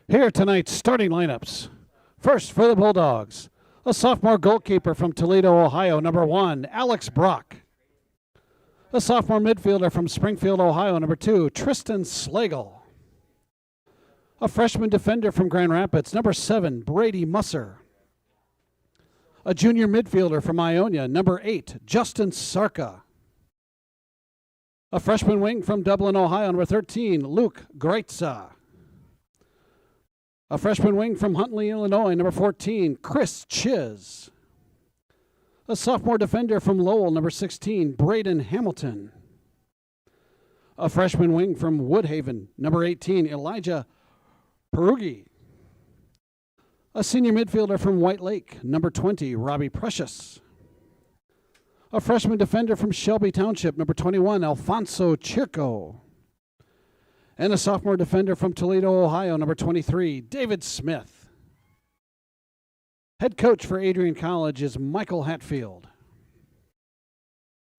Here are tonight's starting lineups. First for the Bulldogs, a sophomore goalkeeper from Toledo, Ohio, number 1, Alex Brock. A sophomore midfielder from Springfield, Ohio, number 2, Tristan Slagle. A freshman defender from Grand Rapids, number 7, Brady Musser. A junior midfielder from Ionia, number 8, Justin Sarka. A freshman wing from Dublin, Ohio, number 13, Luke Greitza. A freshman wing from Huntley, Illinois, number 14, Chris Chiz. A sophomore defender from Lowell, number 16, Braden Hamilton. A freshman wing from Woodhaven, number 18, Elijah Perugi. A senior midfielder from White Lake, number 20, Robbie Precious. A freshman defender from Shelby Township, number 21, Alfonso Chirco. And a sophomore defender from Toledo, Ohio, number 23, David Smith. Head coach for Adrian College is Michael Hatfield.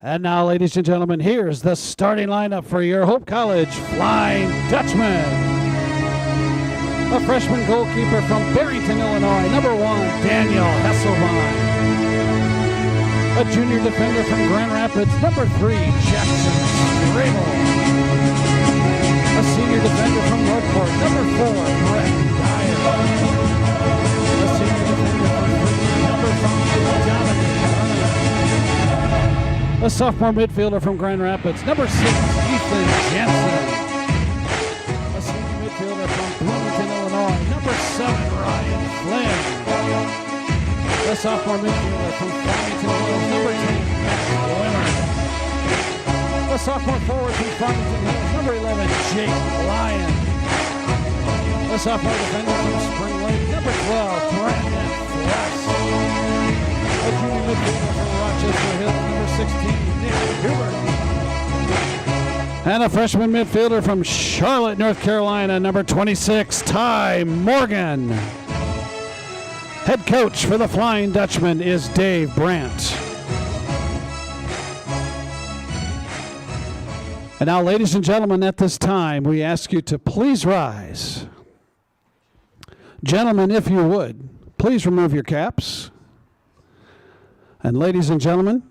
And now, ladies and gentlemen, here's the starting lineup for your Hope College Flying Dutchman. A freshman goalkeeper from Barrington, Illinois, number 1, Daniel Hesselbein. A junior defender from Grand Rapids, number 3, Jackson Strabel. A senior defender from Northport, number 4, Brett Dyer. A senior defender from Fremont, number 5, Dominic Turner. A sophomore midfielder from Grand Rapids, number 6, Ethan Jensen. A senior midfielder from Bloomington, Illinois, number 7, Ryan Flynn. A sophomore midfielder from Farmington, Hills, number 10, Matt Wimmer. A sophomore forward from Farmington Hills, number 11, Jake Lyon. A sophomore defender from Spring Lake, number 12, Brandon Fless. A junior midfielder from Rochester Hills, number 16, Nick Hubert. And a freshman midfielder from Charlotte, North Carolina, number 26, Ty Morgan. Head coach for the Flying Dutchman is Dave Brandt. And now, ladies and gentlemen, at this time, we ask you to please rise. Gentlemen, if you would, please remove your caps. And ladies and gentlemen,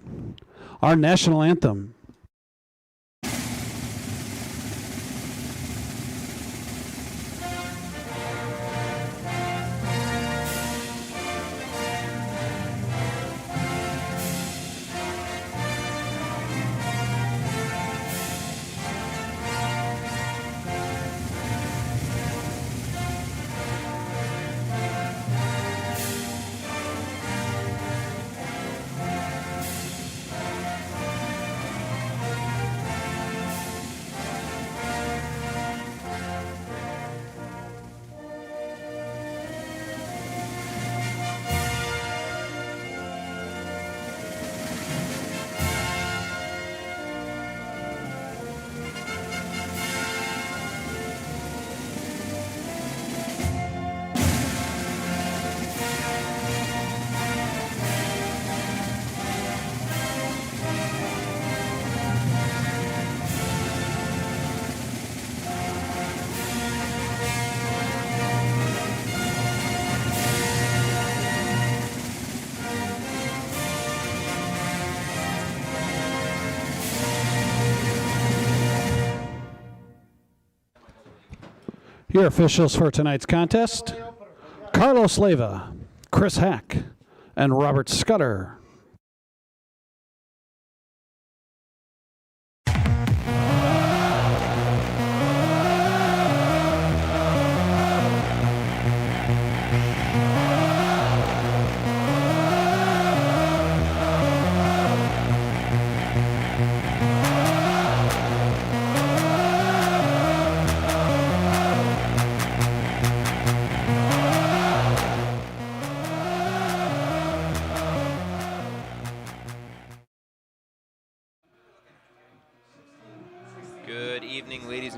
our national anthem. Your officials for tonight's contest, Carlos Leyva, Chris Hack, and Robert Scudder.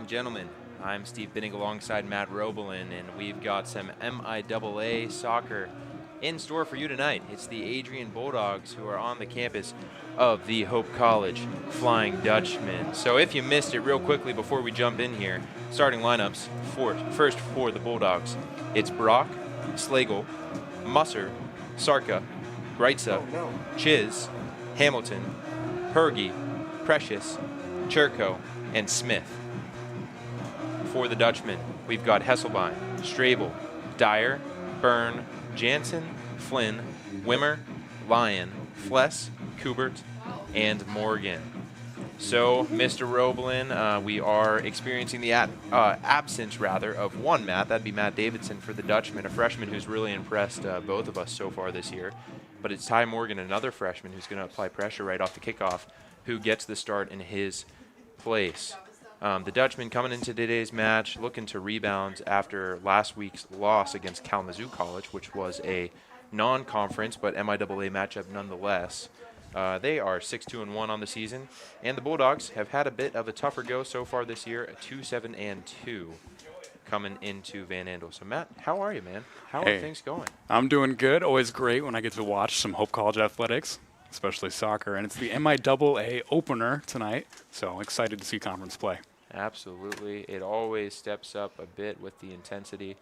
Gentlemen, I'm Steve Binning alongside Matt Roebelin, and we've got some MIAA soccer in store for you tonight. It's the Adrian Bulldogs who are on the campus of the Hope College Flying Dutchmen. So if you missed it real quickly before we jump in here, starting lineups first for the Bulldogs. It's Brock, Slagle, Musser, Sarka, Greitza, Chiz, Hamilton, Hergy, Precious, Cherko, and Smith. For the Dutchmen, we've got Hesselbein, Strabel, Dyer, Byrne, Jansen, Flynn, Wimmer, Lyon, Fless, Kubert, and Morgan. So, Mr. Roblin, we are experiencing the absence, of one Matt. That'd be Matt Davidson for the Dutchman, a freshman who's really impressed both of us so far this year. But it's Ty Morgan, another freshman who's going to apply pressure right off the kickoff, who gets the start in his place. The Dutchman coming into today's match looking to rebound after last week's loss against Kalamazoo College, which was a non-conference but MIAA matchup nonetheless. They are 6-2-1 on the season, and the Bulldogs have had a bit of a tougher go so far this year, 2-7-2 coming into Van Andel. So, Matt, how are you, man? How are things going? I'm doing good. Always great when I get to watch some Hope College athletics, especially soccer, and it's the MIAA opener tonight, so excited to see conference play. Absolutely. It always steps up a bit with the intensity.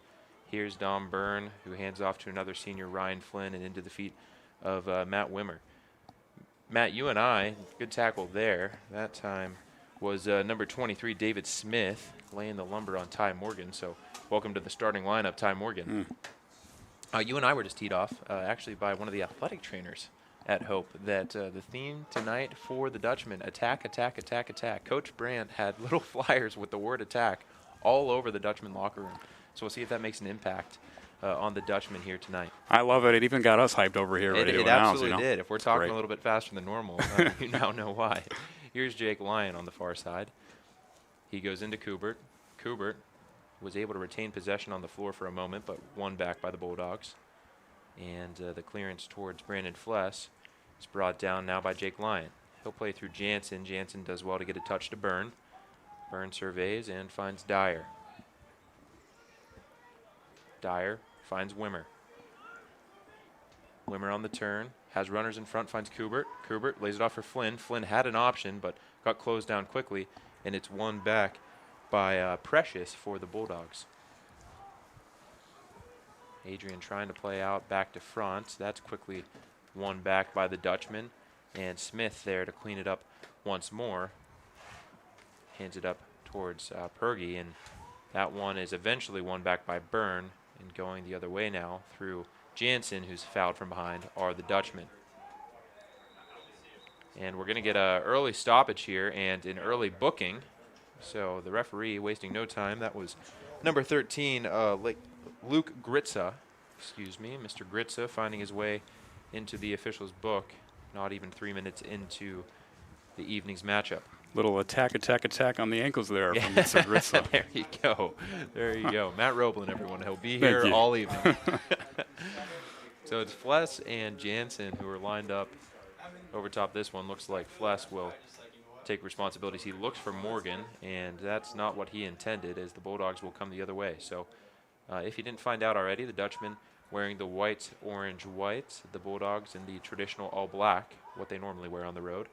Here's Dom Byrne, who hands off to another senior, Ryan Flynn, and into the feet of Matt Wimmer. Matt, you and I, good tackle there. That time was number 23, David Smith, laying the lumber on Ty Morgan. So welcome to the starting lineup, Ty Morgan. You and I were just teed off, actually, by one of the athletic trainers at Hope, that the theme tonight for the Dutchman, attack, attack, attack, attack. Coach Brandt had little flyers with the word attack all over the Dutchman locker room. So we'll see if that makes an impact on the Dutchman here tonight. I love it. It even got us hyped over here. It absolutely did. If we're talking a little bit faster than normal, you now know why. Here's Jake Lyon on the far side. He goes into Kubert. Kubert was able to retain possession on the floor for a moment, but won back by the Bulldogs. And the clearance towards Brandon Fless is brought down now by Jake Lyon. He'll play through Jansen. Jansen does well to get a touch to Byrne. Byrne surveys and finds Dyer. Dyer finds Wimmer. Wimmer on the turn, has runners in front, finds Kubert. Kubert lays it off for Flynn. Flynn had an option, but got closed down quickly, and it's won back by Precious for the Bulldogs. Adrian trying to play out back to front. That's quickly won back by the Dutchman, and Smith there to clean it up once more. Hands it up towards Pergy, and that one is eventually won back by Byrne. And going the other way now through Jansen, who's fouled from behind, are the Dutchmen. And we're going to get an early stoppage here and an early booking. So the referee wasting no time. That was number 13, Luke Gritza. Mr. Gritza finding his way into the official's book, not even 3 minutes into the evening's matchup. Little attack, attack, attack on the ankles there from Mr. Gritza. There you go. There you go. Matt Roblin, everyone. He'll be here all evening. So it's Fless and Jansen who are lined up over top this one. Looks like Fless will take responsibilities. He looks for Morgan, and that's not what he intended, as the Bulldogs will come the other way. So if you didn't find out already, the Dutchman wearing the white, orange, white. The Bulldogs in the traditional all-black, what they normally wear on the road.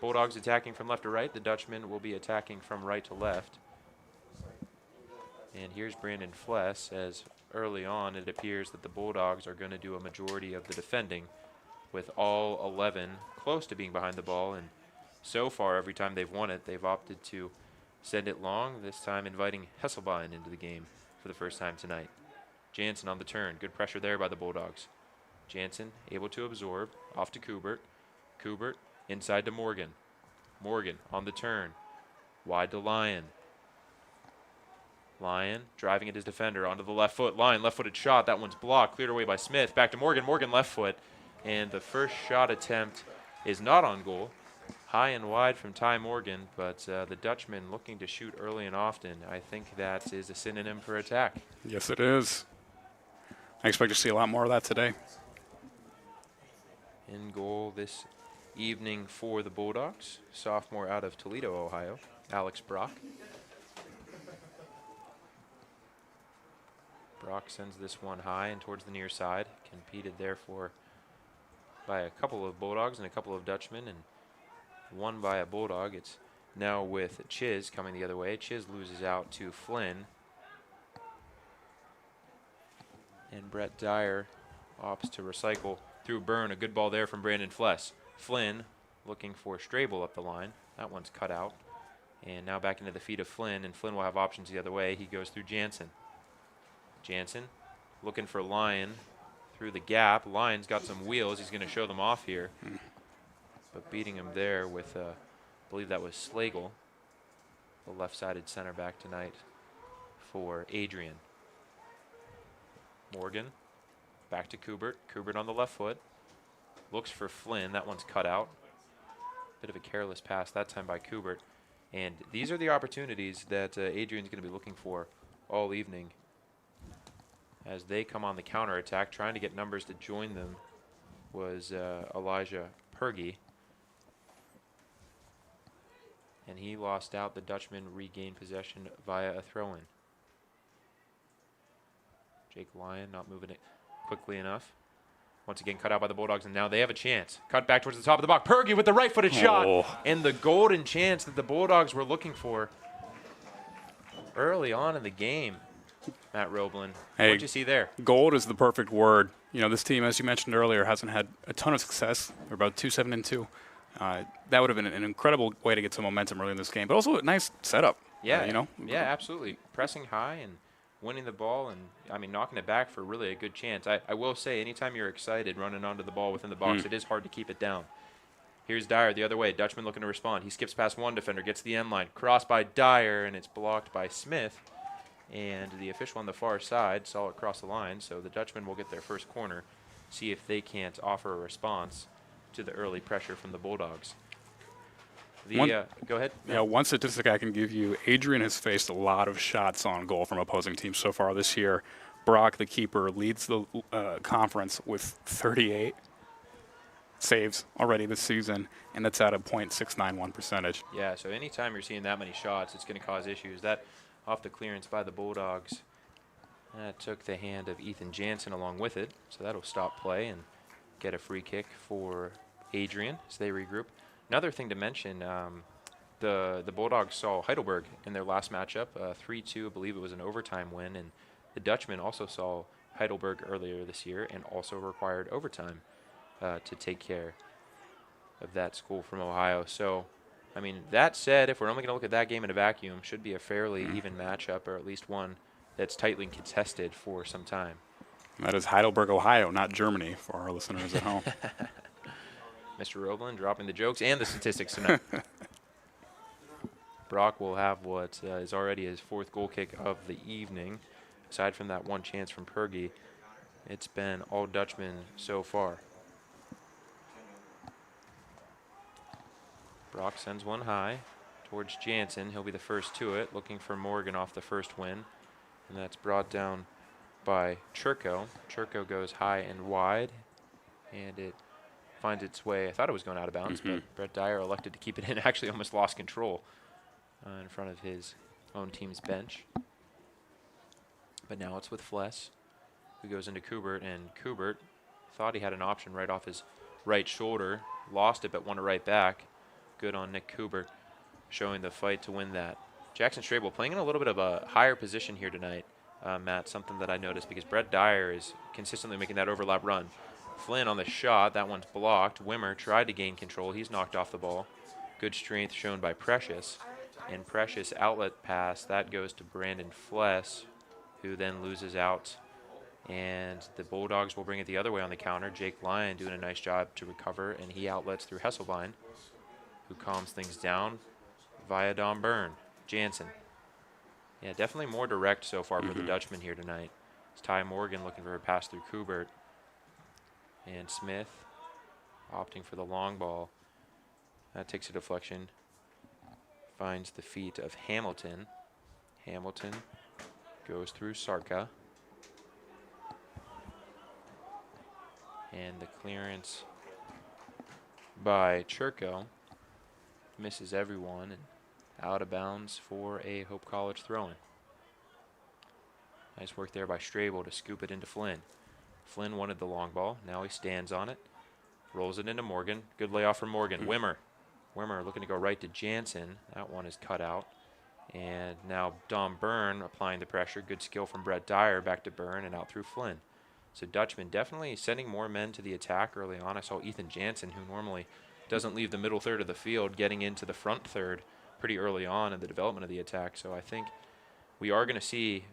Bulldogs attacking from left to right. The Dutchman will be attacking from right to left. And here's Brandon Fless, as early on it appears that the Bulldogs are going to do a majority of the defending, with all 11 close to being behind the ball. And so far, every time they've won it, they've opted to send it long, this time inviting Hesselbein into the game for the first time tonight. Jansen on the turn. Good pressure there by the Bulldogs. Jansen able to absorb. Off to Kubert. Kubert inside to Morgan. Morgan on the turn. Wide to Lyon. Lyon driving at his defender onto the left foot. Lyon left-footed shot. That one's blocked. Cleared away by Smith. Back to Morgan. Morgan left foot. And the first shot attempt is not on goal. High and wide from Ty Morgan, but the Dutchman looking to shoot early and often. I think that is a synonym for attack. Yes, it is. I expect to see a lot more of that today. In goal this evening for the Bulldogs, sophomore out of Toledo, Ohio, Alex Brock. Brock sends this one high and towards the near side. Competed therefore by a couple of Bulldogs and a couple of Dutchmen, and won by a Bulldog. It's now with Chiz coming the other way. Chiz loses out to Flynn. And Brett Dyer opts to recycle through Byrne. A good ball there from Brandon Fless. Flynn looking for Strable up the line. That one's cut out. And now back into the feet of Flynn, and Flynn will have options the other way. He goes through Jansen. Jansen looking for Lyon through the gap. Lyon's got some wheels. He's going to show them off here. But beating him there with, I believe that was Slagle, the left-sided center back tonight for Adrian. Morgan back to Kubert. Kubert on the left foot. Looks for Flynn. That one's cut out. Bit of a careless pass that time by Kubert. And these are the opportunities that Adrian's going to be looking for all evening as they come on the counterattack. Trying to get numbers to join them was Elijah Pergy. And he lost out. The Dutchman regained possession via a throw-in. Jake Lyon not moving it quickly enough. Once again cut out by the Bulldogs, and now they have a chance. Cut back towards the top of the box. Pergy with the right-footed shot. And the golden chance that the Bulldogs were looking for early on in the game. Matt Roblin, hey, what'd you see there? Gold is the perfect word. You know, this team, as you mentioned earlier, hasn't had a ton of success. They're about 2-7-2. That would have been an incredible way to get some momentum early in this game, but also a nice setup. Yeah, you know? Yeah, absolutely. Pressing high and winning the ball, and I mean knocking it back for really a good chance. I will say, anytime you're excited running onto the ball within the box, it is hard to keep it down. Here's Dyer the other way. Dutchman looking to respond. He skips past one defender, gets the end line, crossed by Dyer, and it's blocked by Smith. And the official on the far side saw it cross the line, so the Dutchman will get their first corner, see if they can't offer a response to the early pressure from the Bulldogs. Go ahead. Yeah, one statistic I can give you, Adrian has faced a lot of shots on goal from opposing teams so far this year. Brock, the keeper, leads the conference with 38 saves already this season, and that's at a .691 percentage. Yeah, so anytime you're seeing that many shots, it's going to cause issues. That off the clearance by the Bulldogs, that took the hand of Ethan Jansen along with it, so that'll stop play and get a free kick for Adrian as they regroup. Another thing to mention, the Bulldogs saw Heidelberg in their last matchup, 3-2, I believe it was an overtime win, and the Dutchmen also saw Heidelberg earlier this year and also required overtime to take care of that school from Ohio. So, I mean, that said, if we're only going to look at that game in a vacuum, should be a fairly even matchup, or at least one that's tightly contested for some time. That is Heidelberg, Ohio, not Germany, for our listeners at home. Mr. Roblin dropping the jokes and the statistics tonight. Brock will have what is already his fourth goal kick of the evening. Aside from that one chance from Pergy, it's been all Dutchmen so far. Brock sends one high towards Jansen. He'll be the first to it, looking for Morgan off the first win. And that's brought down by Churko. Churko goes high and wide, and it finds its way. I thought it was going out of bounds, but Brett Dyer elected to keep it in. Actually almost lost control in front of his own team's bench. But now it's with Fless, who goes into Kubert, and Kubert thought he had an option right off his right shoulder, lost it but won it right back. Good on Nick Kubert, showing the fight to win that. Jackson Strable playing in a little bit of a higher position here tonight, Matt, something that I noticed, because Brett Dyer is consistently making that overlap run. Flynn on the shot, that one's blocked. Wimmer tried to gain control. He's knocked off the ball. Good strength shown by Precious. And Precious outlet pass, that goes to Brandon Fless, who then loses out. And the Bulldogs will bring it the other way on the counter. Jake Lyon doing a nice job to recover, and he outlets through Hesselbein, who calms things down via Don Byrne. Jansen. Yeah, definitely more direct so far for the Dutchman here tonight. It's Ty Morgan looking for a pass through Kubert. And Smith opting for the long ball. That takes a deflection. Finds the feet of Hamilton. Hamilton goes through Sarka. And the clearance by Churko misses everyone and out of bounds for a Hope College throw-in. Nice work there by Strabel to scoop it into Flynn. Flynn wanted the long ball. Now he stands on it. Rolls it into Morgan. Good layoff from Morgan. Wimmer looking to go right to Jansen. That one is cut out. And now Dom Byrne applying the pressure. Good skill from Brett Dyer. Back to Byrne and out through Flynn. So Dutchman definitely sending more men to the attack early on. I saw Ethan Jansen, who normally doesn't leave the middle third of the field, getting into the front third pretty early on in the development of the attack. So I think we are going to see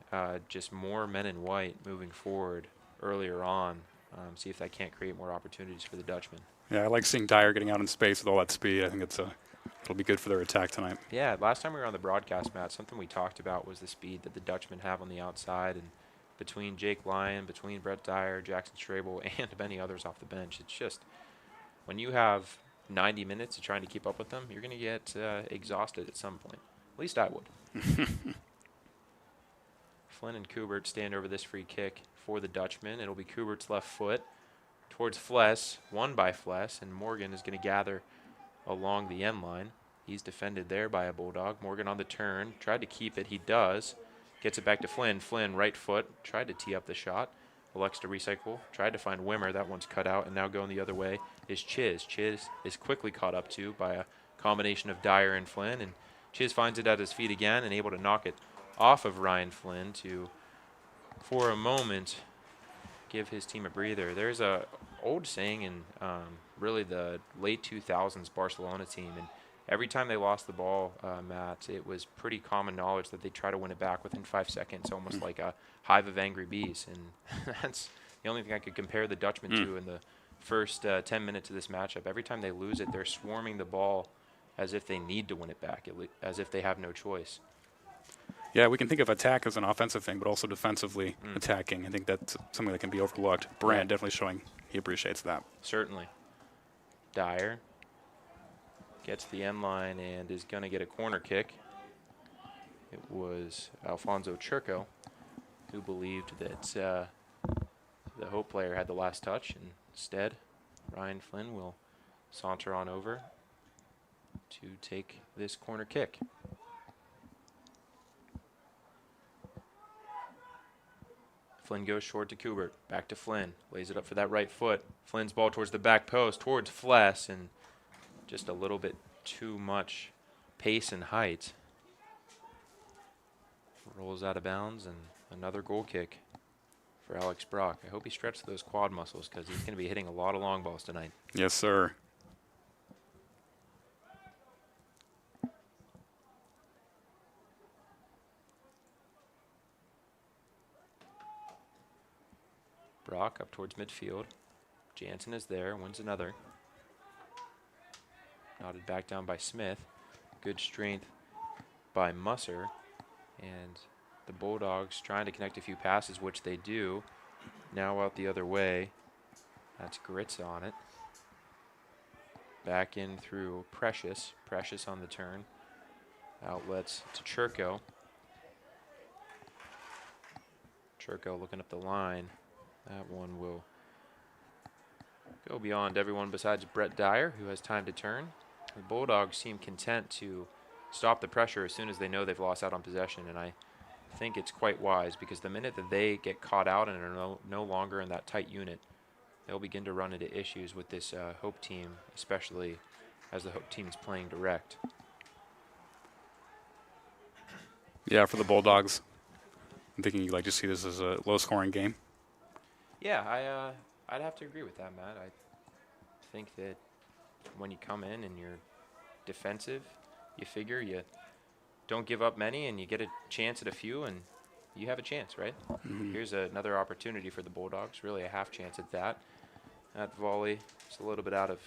just more men in white moving forward earlier on. See if that can't create more opportunities for the Dutchman. Yeah, I like seeing Dyer getting out in space with all that speed. I think it'll be good for their attack tonight. Yeah, last time we were on the broadcast, Matt, something we talked about was the speed that the Dutchmen have on the outside, and between Jake Lyon, between Brett Dyer, Jackson Strabel, and many others off the bench, it's just when you have 90 minutes of trying to keep up with them, you're going to get exhausted at some point. At least I would. Flynn and Kubert stand over this free kick for the Dutchman. It'll be Kubert's left foot towards Fless, won by Fless, and Morgan is going to gather along the end line. He's defended there by a Bulldog. Morgan on the turn, tried to keep it. He does. Gets it back to Flynn. Flynn, right foot, tried to tee up the shot. Elects to recycle, tried to find Wimmer. That one's cut out, and now going the other way is Chiz. Chiz is quickly caught up to by a combination of Dyer and Flynn, and Chiz finds it at his feet again and able to knock it off of Ryan Flynn to, for a moment, give his team a breather. There's a old saying in really the late 2000s Barcelona team, and every time they lost the ball, Matt, it was pretty common knowledge that they try to win it back within 5 seconds, almost like a hive of angry bees. And that's the only thing I could compare the Dutchmen to in the first 10 minutes of this matchup. Every time they lose it, they're swarming the ball as if they need to win it back, as if they have no choice. Yeah, we can think of attack as an offensive thing, but also defensively attacking. I think that's something that can be overlooked. Brand definitely showing he appreciates that. Certainly. Dyer gets the end line and is going to get a corner kick. It was Alfonso Churco who believed that the Hope player had the last touch. And instead, Ryan Flynn will saunter on over to take this corner kick. Flynn goes short to Kubert. Back to Flynn. Lays it up for that right foot. Flynn's ball towards the back post, towards Fless, and just a little bit too much pace and height. Rolls out of bounds, and another goal kick for Alex Brock. I hope he stretched those quad muscles because he's going to be hitting a lot of long balls tonight. Yes, sir. Brock up towards midfield. Jansen is there, wins another. Knotted back down by Smith. Good strength by Musser. And the Bulldogs trying to connect a few passes, which they do. Now out the other way. That's Gritz on it. Back in through Precious. Precious on the turn. Outlets to Churco. Churco looking up the line. That one will go beyond everyone besides Brett Dyer, who has time to turn. The Bulldogs seem content to stop the pressure as soon as they know they've lost out on possession, and I think it's quite wise because the minute that they get caught out and are no longer in that tight unit, they'll begin to run into issues with this Hope team, especially as the Hope team is playing direct. Yeah, for the Bulldogs, I'm thinking you'd like to see this as a low-scoring game. Yeah, I'd have to agree with that, Matt. I think that when you come in and you're defensive, you figure you don't give up many and you get a chance at a few and you have a chance, right? Here's another opportunity for the Bulldogs, really a half chance at that. That volley is a little bit out of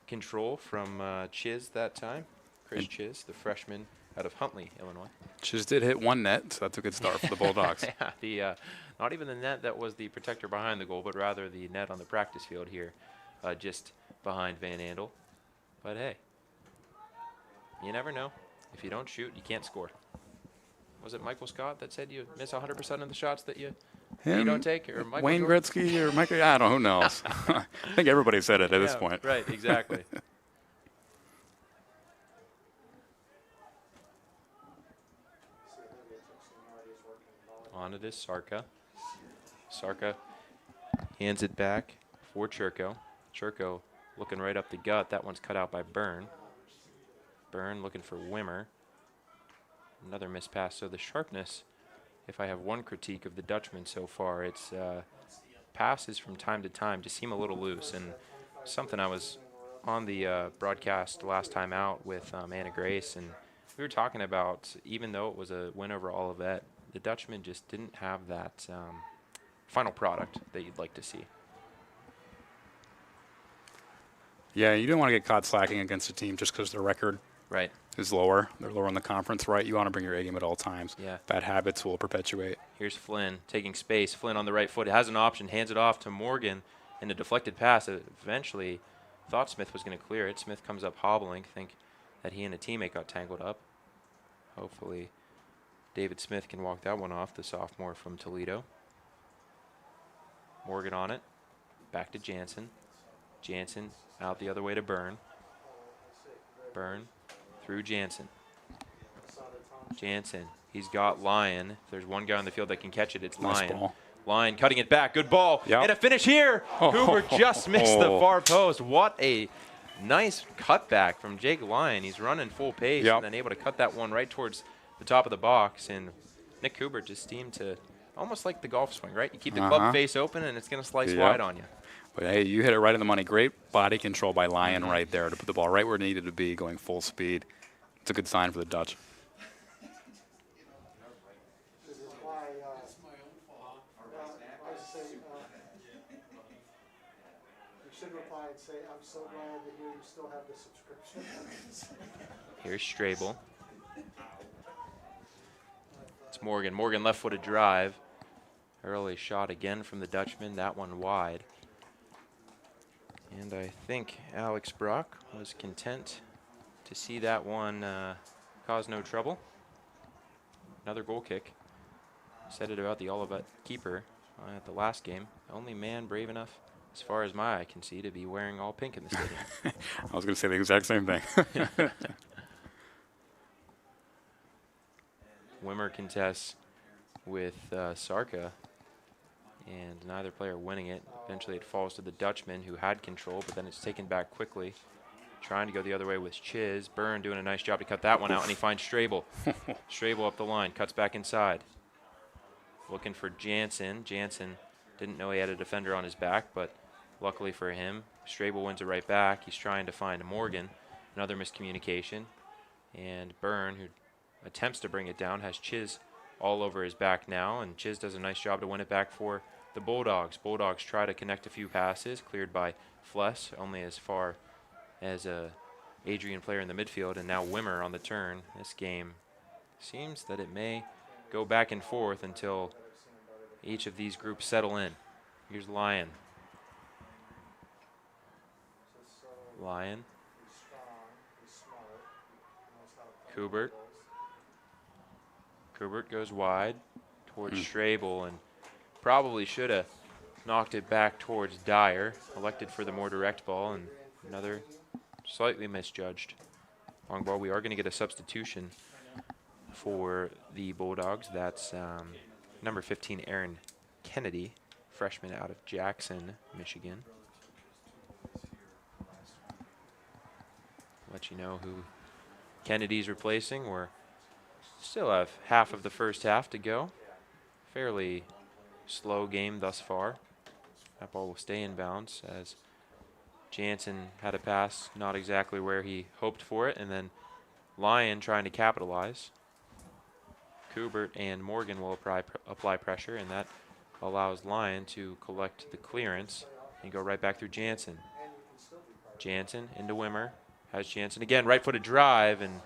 control from Chiz that time. Chris Chiz, the freshman out of Huntley, Illinois. Chiz did hit one net, so that's a good start for the Bulldogs. Yeah, not even the net that was the protector behind the goal, but rather the net on the practice field here, just behind Van Andel. But hey, you never know. If you don't shoot, you can't score. Was it Michael Scott that said you miss 100% of the shots that you don't take? Or Michael Wayne Jordan? Gretzky or Michael? I don't know. Who knows? I think everybody said it at this point. Right, exactly. on it is Sarka. Sarka hands it back for Churko. Churko looking right up the gut. That one's cut out by Byrne. Byrne looking for Wimmer. Another missed pass. So the sharpness, if I have one critique of the Dutchman so far, it's passes from time to time just seem a little loose. And something I was on the broadcast last time out with Anna Grace, and we were talking about, even though it was a win over Olivet, the Dutchman just didn't have that final product that you'd like to see. Yeah, you don't want to get caught slacking against a team just because their record Right. is lower. They're lower in the conference, right? You want to bring your A game at all times. Yeah. Bad habits will perpetuate. Here's Flynn taking space. Flynn on the right foot has an option, hands it off to Morgan, and a deflected pass. Eventually thought Smith was going to clear it. Smith comes up hobbling, think that he and a teammate got tangled up. Hopefully David Smith can walk that one off, the sophomore from Toledo. Morgan on it. Back to Jansen. Jansen out the other way to Byrne. Byrne through Jansen. Jansen, he's got Lyon. If there's one guy on the field that can catch it, it's Nice Lyon. ball. Lyon cutting it back. Good ball. Yep. And a finish here. Hoover just missed the far post. What a nice cutback from Jake Lyon. He's running full pace Yep. and then able to cut that one right towards the top of the box. And Nick Hoover just seemed to, almost like the golf swing, right? You keep the club face open and it's going to slice Yep. wide on you. But, hey, you hit it right in the money. Great body control by Lyon right there to put the ball right where it needed to be, going full speed. It's a good sign for the Dutch. You should reply and say, I'm so glad to hear you still have the subscription. Here's Strabel. It's Morgan. Morgan left-footed drive. Early shot again from the Dutchman. That one wide. And I think Alex Brock was content to see that one cause no trouble. Another goal kick. Said it about the Olivet keeper at the last game. The only man brave enough, as far as my eye can see, to be wearing all pink in the stadium. I was going to say the exact same thing. Wimmer contests with Sarka, and neither player winning it. Eventually it falls to the Dutchman, who had control, but then it's taken back quickly. Trying to go the other way with Chiz. Byrne doing a nice job to cut that one out, and he finds Strabel. Strabel up the line, cuts back inside. Looking for Jansen. Jansen didn't know he had a defender on his back, but luckily for him, Strabel wins it right back. He's trying to find Morgan. Another miscommunication. And Byrne, who attempts to bring it down, has Chiz all over his back now, and Chiz does a nice job to win it back for the Bulldogs. Bulldogs try to connect a few passes, cleared by Fless, only as far as Adrian player in the midfield, and now Wimmer on the turn. This game seems that it may go back and forth until each of these groups settle in. Here's Lyon. Lyon. Kubert. Kubert goes wide towards Strabel, and probably should have knocked it back towards Dyer. Elected for the more direct ball, and another slightly misjudged long ball. We are going to get a substitution for the Bulldogs. That's number 15, Aaron Kennedy, freshman out of Jackson, Michigan. Let you know who Kennedy's replacing. We're still have half of the first half to go. Fairly slow game thus far. That ball will stay in bounds as Jansen had a pass not exactly where he hoped for it, and then Lyon trying to capitalize. Kubert and Morgan will apply pressure, and that allows Lyon to collect the clearance and go right back through Jansen. Jansen into Wimmer. Has Jansen again, right-footed drive, and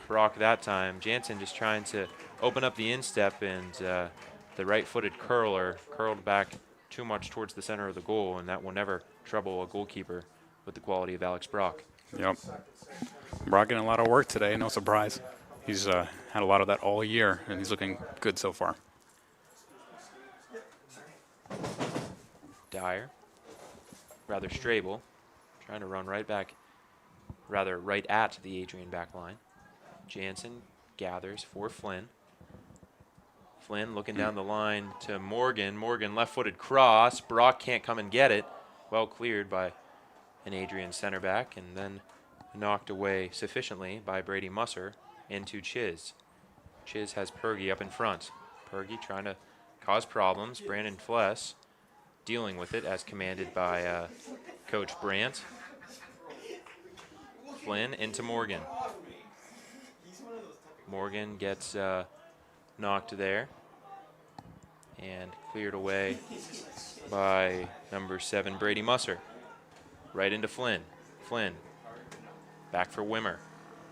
Brock that time. Jansen just trying to open up the instep, and the right-footed curler curled back too much towards the center of the goal, and that will never trouble a goalkeeper with the quality of Alex Brock. Yep. Brock getting a lot of work today, no surprise. He's had a lot of that all year, and he's looking good so far. Dyer, rather Strabel, trying to run right back, rather right at the Adrian back line. Jansen gathers for Flynn. Flynn looking down the line to Morgan. Morgan left-footed cross. Brock can't come and get it. Well cleared by an Adrian center back, and then knocked away sufficiently by Brady Musser into Chiz. Chiz has Pergy up in front. Pergy trying to cause problems. Brandon Fless dealing with it as commanded by Coach Brandt. Flynn into Morgan. Morgan gets knocked there and cleared away by number 7, Brady Musser. Right into Flynn. Flynn back for Wimmer.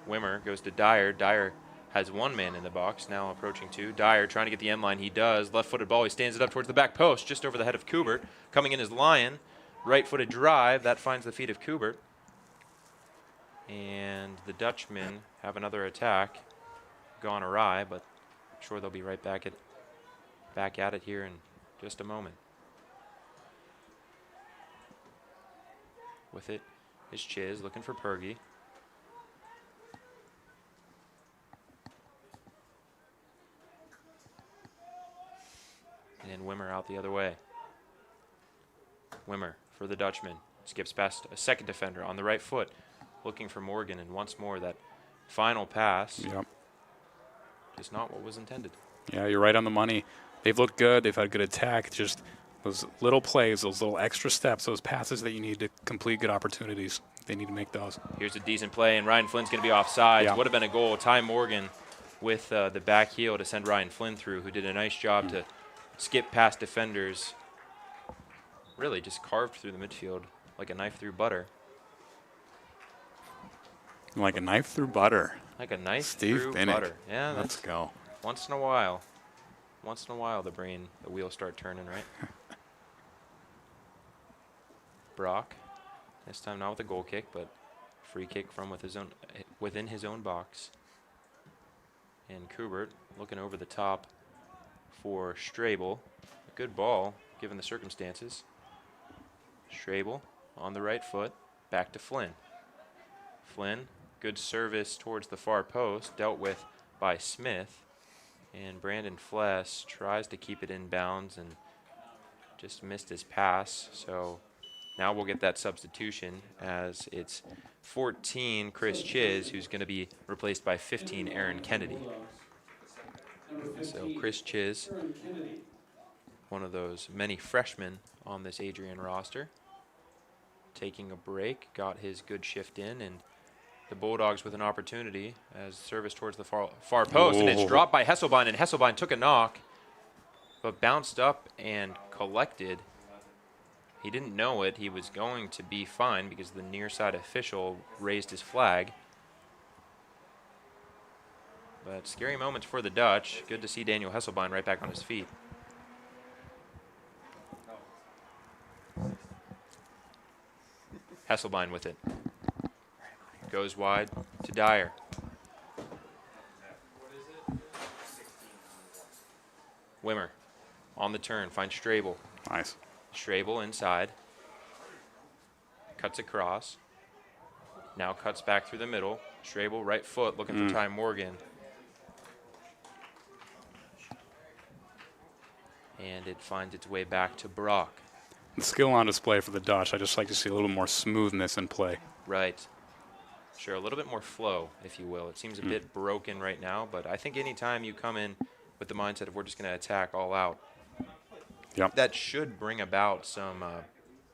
Wimmer goes to Dyer. Dyer has 1 man in the box, now approaching 2. Dyer trying to get the end line. He does. Left-footed ball. He stands it up towards the back post, just over the head of Kubert. Coming in is Lyon. Right-footed drive. That finds the feet of Kubert. And the Dutchmen have another attack gone awry, but I'm sure they'll be right back at it here in just a moment. With it is Chiz looking for Pergy. And Wimmer out the other way. Wimmer for the Dutchman. Skips past a second defender on the right foot. Looking for Morgan, and once more that final pass. Yep. Is not what was intended. Yeah, you're right on the money. They've looked good. They've had good attack. Just those little plays, those little extra steps, those passes that you need to complete good opportunities. They need to make those. Here's a decent play, and Ryan Flynn's going to be offside. Yeah. Would have been a goal. Ty Morgan with the back heel to send Ryan Flynn through, who did a nice job to skip past defenders. Really just carved through the midfield like a knife through butter. Like a knife through butter. Like a knife Steve through Binnick. butter. Yeah, Let's that's go. once in a while. Once in a while, the wheels start turning, right? Brock, this time not with a goal kick, but free kick from within his own box. And Kubert looking over the top for Strabel. A good ball, given the circumstances. Strabel on the right foot, back to Flynn. Flynn, good service towards the far post, dealt with by Smith. And Brandon Fless tries to keep it in bounds and just missed his pass. So now we'll get that substitution as it's 14, Chris Chiz, who's going to be replaced by 15, Aaron Kennedy. So Chris Chiz, one of those many freshmen on this Adrian roster, taking a break, got his good shift in, and the Bulldogs with an opportunity as service towards the far post, and it's dropped by Hesselbein, and Hesselbein took a knock, but bounced up and collected. He didn't know it. He was going to be fine because the near side official raised his flag. But scary moments for the Dutch. Good to see Daniel Hesselbein right back on his feet. Hesselbein with it. Goes wide to Dyer. Wimmer on the turn, finds Strabel. Nice. Strabel inside. Cuts across. Now cuts back through the middle. Strabel right foot looking for Ty Morgan. And it finds its way back to Brock. The skill on display for the Dutch. I just like to see a little more smoothness in play. Right. Sure, a little bit more flow, if you will. It seems a bit broken right now, but I think anytime you come in with the mindset of we're just going to attack all out, that should bring about some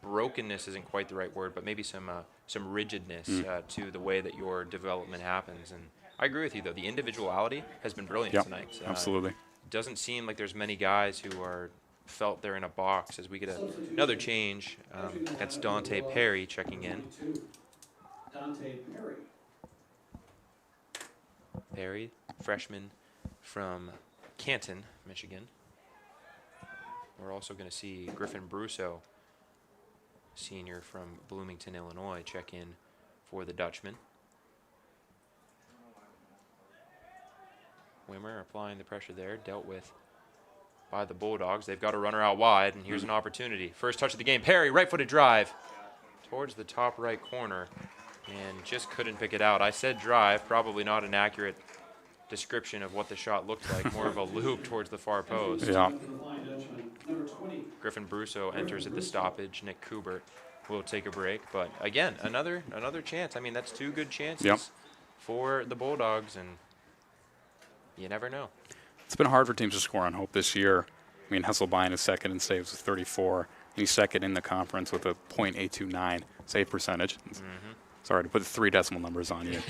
brokenness isn't quite the right word, but maybe some rigidness to the way that your development happens. And I agree with you, though. The individuality has been brilliant tonight. Absolutely. Doesn't seem like there's many guys who are felt they're in a box as we get another change. That's Dante Perry checking in. Dante Perry. Perry, freshman from Canton, Michigan. We're also going to see Griffin Brusso, senior from Bloomington, Illinois, check in for the Dutchman. Wimmer applying the pressure there, dealt with by the Bulldogs. They've got a runner out wide, and here's an opportunity. First touch of the game, Perry, right-footed drive towards the top right corner, and just couldn't pick it out. I said drive, probably not an accurate description of what the shot looked like, more of a loop towards the far post. Yeah. Griffin Brusso enters at the stoppage. Nick Kubert will take a break. But again, another chance. I mean, that's 2 good chances for the Bulldogs, and you never know. It's been hard for teams to score on Hope this year. I mean, Hesselbein is second in saves with 34. He's second in the conference with a .829 save percentage. Sorry to put 3 decimal numbers on you.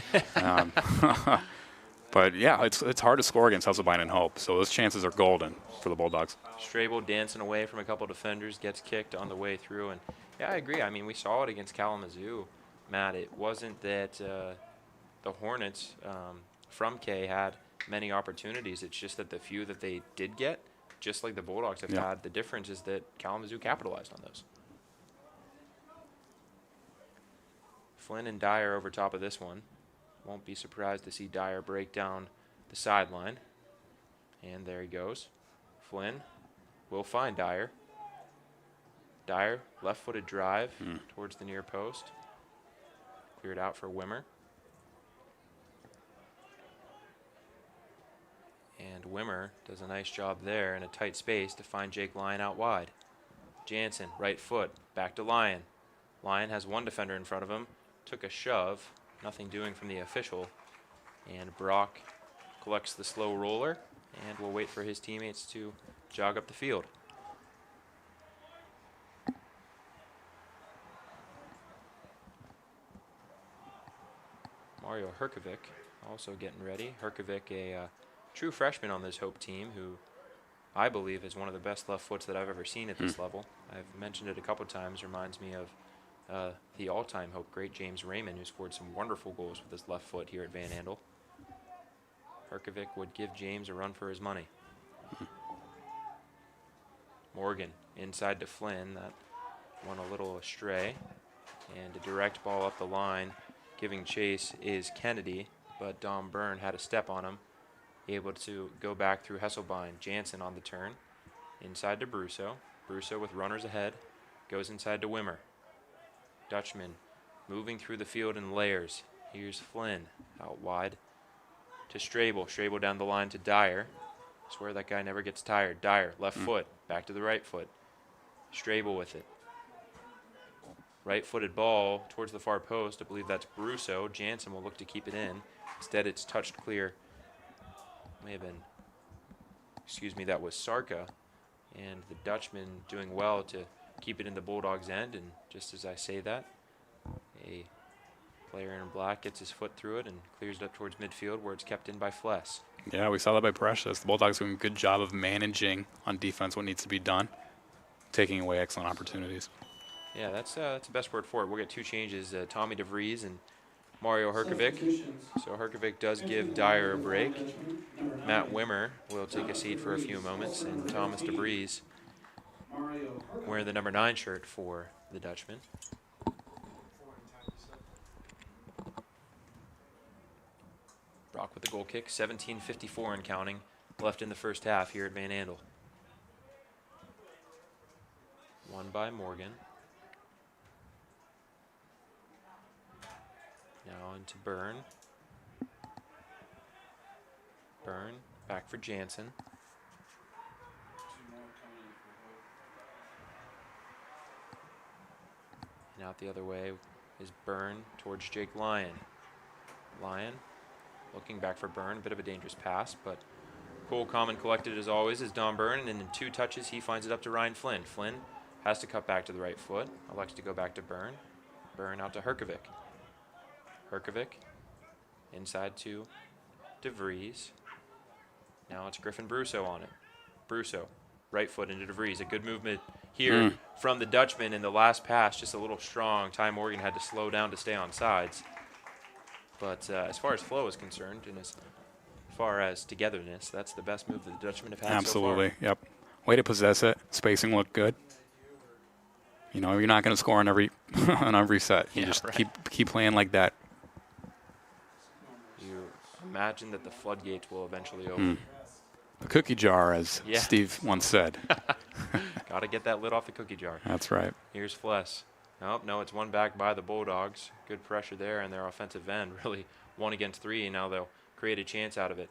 But yeah, it's hard to score against Hesselbein and Hope, so those chances are golden for the Bulldogs. Strabo dancing away from a couple defenders, gets kicked on the way through, and yeah, I agree. I mean, we saw it against Kalamazoo, Matt. It wasn't that the Hornets from K had many opportunities. It's just that the few that they did get, just like the Bulldogs have had, the difference is that Kalamazoo capitalized on those. Flynn and Dyer over top of this one. Won't be surprised to see Dyer break down the sideline. And there he goes. Flynn will find Dyer. Dyer, left-footed drive towards the near post. Cleared out for Wimmer. And Wimmer does a nice job there in a tight space to find Jake Lyon out wide. Jansen, right foot, back to Lyon. Lyon has 1 defender in front of him. Took a shove. Nothing doing from the official. And Brock collects the slow roller and will wait for his teammates to jog up the field. Mario Herkovic also getting ready. Herkovic, a true freshman on this Hope team, who I believe is one of the best left foots that I've ever seen at this level. I've mentioned it a couple times. Reminds me of the all-time Hope great James Raymond, who scored some wonderful goals with his left foot here at Van Andel. Herkovic would give James a run for his money. Morgan inside to Flynn. That went a little astray. And a direct ball up the line. Giving chase is Kennedy, but Dom Byrne had a step on him. Able to go back through Hesselbein. Jansen on the turn. Inside to Brusso. Brusso with runners ahead. Goes inside to Wimmer. Dutchman moving through the field in layers. Here's Flynn out wide to Strabo. Strabo down the line to Dyer. I swear that guy never gets tired. Dyer, left foot, back to the right foot. Strabo with it. Right-footed ball towards the far post. I believe that's Brusso. Jansen will look to keep it in. Instead, it's touched clear. May have been, excuse me, that was Sarka. And the Dutchman doing well to keep it in the Bulldogs' end. And just as I say that, a player in black gets his foot through it and clears it up towards midfield, where it's kept in by Fless. Yeah, we saw that by Precious. The Bulldogs doing a good job of managing on defense what needs to be done, taking away excellent opportunities. Yeah, that's the best word for it. We'll get 2 changes, Tommy DeVries and Mario Herkovic. So Herkovic does give Dyer a break. Matt Wimmer will take a seat for a few moments, and Thomas DeVries wearing the number 9 shirt for the Dutchman. Brock with the goal kick, 17:54 and counting left in the first half here at Van Andel. Won by Morgan. Now into Byrne. Byrne back for Jansen. And out the other way is Byrne towards Jake Lyon. Lyon looking back for Byrne. A bit of a dangerous pass, but cool, calm, and collected as always is Don Byrne. And in 2 touches, he finds it up to Ryan Flynn. Flynn has to cut back to the right foot. Elects to go back to Byrne. Byrne out to Herkovic. Herkovic inside to DeVries. Now it's Griffin Brusso on it. Brusso, right foot into DeVries. A good movement here from the Dutchman in the last pass. Just a little strong. Ty Morgan had to slow down to stay on sides. But as far as flow is concerned, and as far as togetherness, that's the best move that the Dutchmen have had Absolutely, so far. yep. Way to possess it. Spacing looked good. You know, you're not going to score on every on every set. You just keep playing like that. You imagine that the floodgates will eventually open. The cookie jar, as Steve once said. Got to get that lid off the cookie jar. That's right. Here's Fless. Nope, no, it's won back by the Bulldogs. Good pressure there, and their offensive end really 1 against 3, and now they'll create a chance out of it.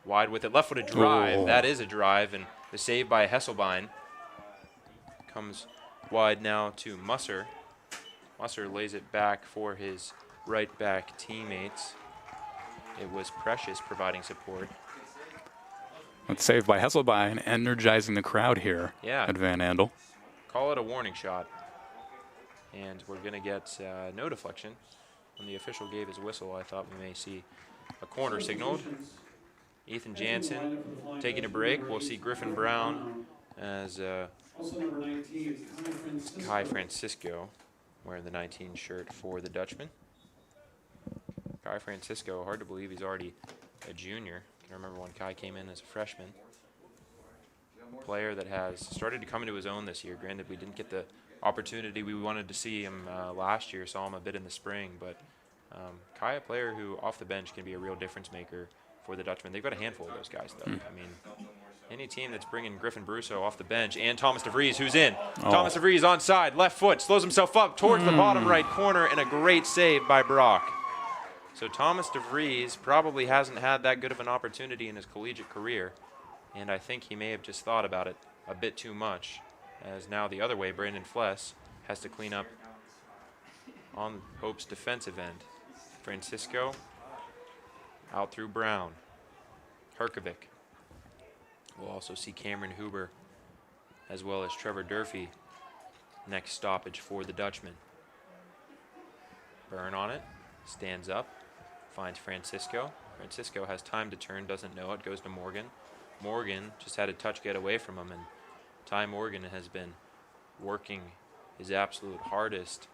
Wide with it, left-footed drive. Oh. That is a drive, and the save by Hesselbein comes wide now to Musser. Musser lays it back for his right back teammates. It was Precious providing support. That's saved by Hesselbein, energizing the crowd here Yeah. at Van Andel. Call it a warning shot. And we're going to get no deflection. When the official gave his whistle, I thought we may see a corner signaled. Ethan Jansen taking a break. We'll see Griffin Brown as Also number 19, Kai Francisco wearing the 19 shirt for the Dutchman. Kai Francisco, hard to believe he's already a junior. I remember when Kai came in as a freshman. Player that has started to come into his own this year. Granted, we didn't get the opportunity we wanted to see him last year, saw him a bit in the spring, but Kai, a player who off the bench can be a real difference maker for the Dutchman. They've got a handful of those guys, though. I mean, any team that's bringing Griffin Brusso off the bench and Thomas DeVries, who's in. Thomas DeVries onside, left foot, slows himself up towards the bottom right corner, and a great save by Brock. So Thomas DeVries probably hasn't had that good of an opportunity in his collegiate career, and I think he may have just thought about it a bit too much, as now the other way, Brandon Fless has to clean up on Hope's defensive end. Francisco out through Brown. Herkovic. We'll also see Cameron Huber as well as Trevor Durfee. Next stoppage for the Dutchman. Byrne on it, stands up, finds Francisco. Francisco has time to turn, doesn't know it, goes to Morgan. Morgan just had a touch get away from him, and Ty Morgan has been working his absolute hardest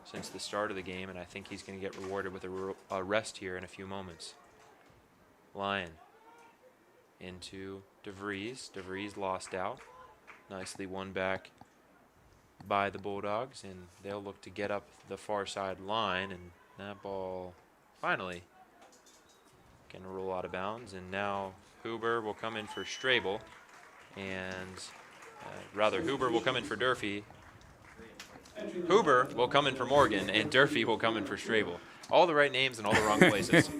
since the start of the game, and I think he's going to get rewarded with a rest here in a few moments. Lyon into DeVries. DeVries lost out. Nicely won back by the Bulldogs, and they'll look to get up the far side line, and that ball finally going to roll out of bounds, and now Huber will come in for Strabel, and rather Huber will come in for Durfee. Huber will come in for Morgan, and Durfee will come in for Strabel. All the right names in all the wrong places.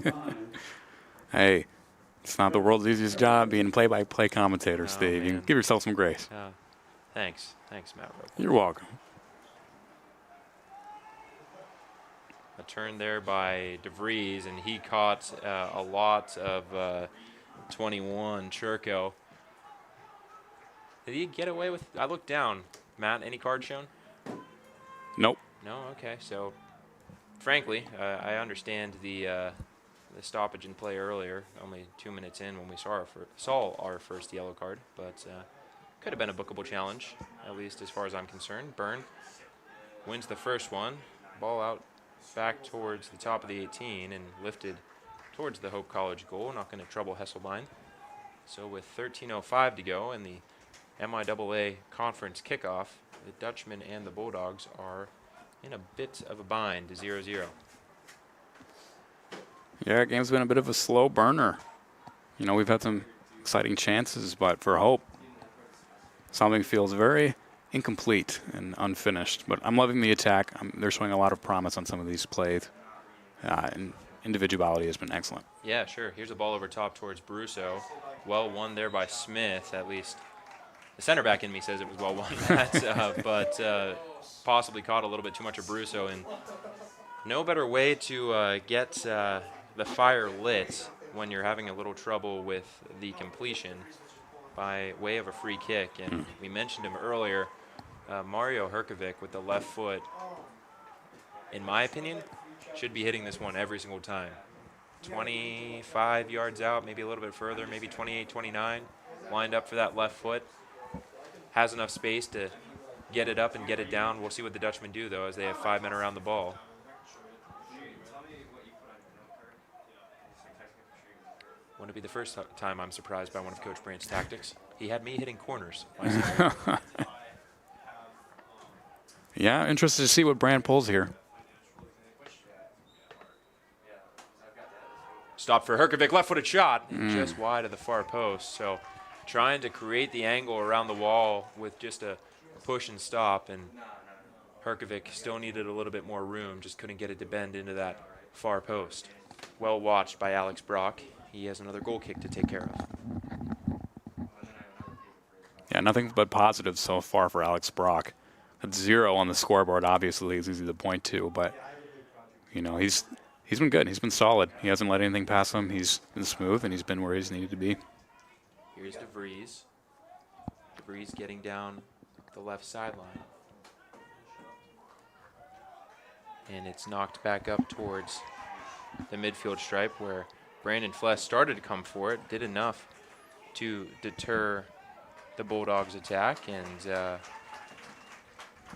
Hey, it's not the world's easiest job being play-by-play commentator, Steve. You man. can give yourself some grace. Thanks, Matt Roper. You're welcome. A turn there by DeVries, and he caught a lot of 21, Churko. Did he get away with? I looked down. Matt, any card shown? Nope. No? Okay. So, frankly, I understand the stoppage in play earlier, only 2 minutes in when we saw our first yellow card, but could have been a bookable challenge, at least as far as I'm concerned. Byrne wins the first one. Ball out back towards the top of the 18 and lifted towards the Hope College goal. Not going to trouble Hesselbein. So with 13:05 to go in the MIAA conference kickoff, the Dutchman and the Bulldogs are in a bit of a bind, 0-0. Yeah, game's been a bit of a slow burner. You know, we've had some exciting chances, but for Hope, something feels very incomplete and unfinished. But I'm loving the attack. They're showing a lot of promise on some of these plays, and individuality has been excellent. Yeah, sure. Here's a ball over top towards Brusso. Well won there by Smith, at least. The center back in me says it was well won, but possibly caught a little bit too much of Brusso. And no better way to get the fire lit when you're having a little trouble with the completion by way of a free kick. And we mentioned him earlier, Mario Herkovic with the left foot, in my opinion, should be hitting this one every single time. 25 yards out, maybe a little bit further, maybe 28, 29, lined up for that left foot. Has enough space to get it up and get it down. We'll see what the Dutchmen do, though, as they have 5 men around the ball. Wouldn't it be the first time I'm surprised by one of Coach Brandt's tactics? He had me hitting corners. Yeah, interested to see what Brandt pulls here. Stop for Herkovic, left-footed shot, just wide of the far post. So trying to create the angle around the wall with just a push and stop, and Herkovic still needed a little bit more room, just couldn't get it to bend into that far post. Well watched by Alex Brock. he has another goal kick to take care of. Yeah, nothing but positives so far for Alex Brock. That's 0 on the scoreboard. Obviously, it's easy to point to, but you know he's been good. He's been solid. He hasn't let anything pass him. He's been smooth, and he's been where he's needed to be. Here's DeVries. DeVries getting down the left sideline. And it's knocked back up towards the midfield stripe where Brandon Fless started to come for it, did enough to deter the Bulldogs' attack, and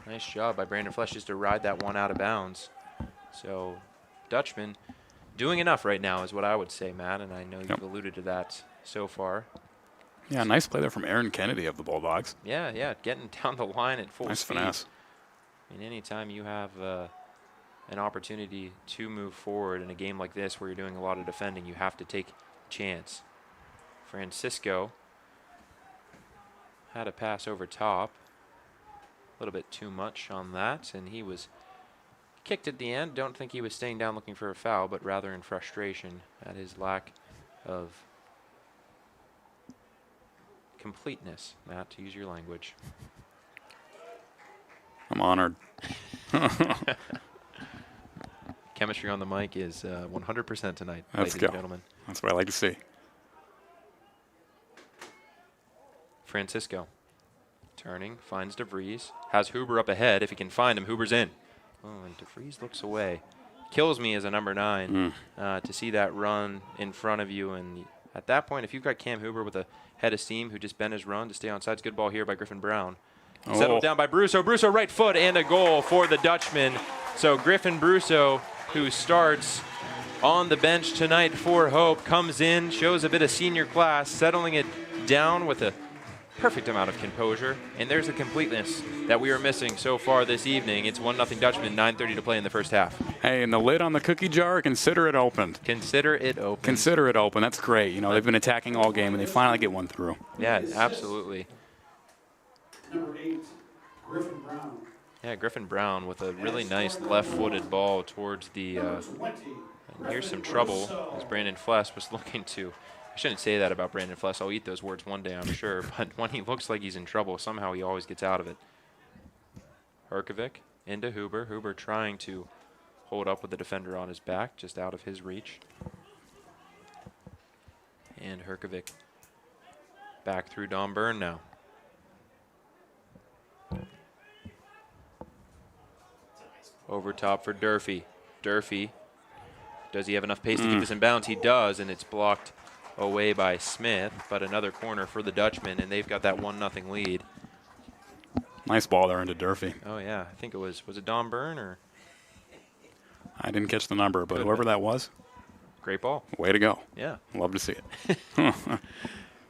nice job by Brandon Fless just to ride that one out of bounds. So Dutchman doing enough right now is what I would say, Matt, and I know you've alluded to that so far. Yeah, nice play there from Aaron Kennedy of the Bulldogs. Yeah, getting down the line at full Nice speed. finesse. I mean, anytime you have an opportunity to move forward in a game like this where you're doing a lot of defending, you have to take a chance. Francisco had a pass over top. A little bit too much on that, and he was kicked at the end. Don't think he was staying down looking for a foul, but rather in frustration at his lack of completeness, Matt, to use your language. I'm honored. Chemistry on the mic is 100% tonight, Let's ladies go. and gentlemen. That's what I like to see. Francisco turning, finds DeVries, has Huber up ahead. If he can find him, Huber's in. Oh, and DeVries looks away. Kills me as a number 9 to see that run in front of you. And at that point, if you've got Cam Huber with a head of steam who just bent his run to stay on sides, good ball here by Griffin Brown. Settled down by Brusso. Brusso right foot and a goal for the Dutchman. So Griffin Brusso, who starts on the bench tonight for Hope, comes in, shows a bit of senior class, settling it down with a perfect amount of composure. And there's the completeness that we are missing so far this evening. It's 1-0 Dutchman, 9:30 to play in the first half. Hey, and the lid on the cookie jar, consider it opened. Consider it open. Consider it open. That's great. You know, they've been attacking all game, and they finally get one through. Yeah, absolutely. Number 8, Griffin Brown. Yeah, Griffin Brown with a really nice left-footed ball towards the. Number 20. And here's some trouble as Brandon Fless was looking to. I shouldn't say that about Brandon Fless. I'll eat those words one day, I'm sure. But when he looks like he's in trouble, somehow he always gets out of it. Herkovic into Huber. Huber trying to hold up with the defender on his back, just out of his reach. And Herkovic back through Don Byrne now. Over top for Durfee. Durfee, does he have enough pace to keep this in bounds? He does, and it's blocked away by Smith, but another corner for the Dutchman, and they've got that 1-0 lead. Nice ball there into Durfee. Oh, yeah. I think it was it Don Byrne or? I didn't catch the number, but Good whoever bit. that was, Great ball. way to go. Yeah. Love to see it.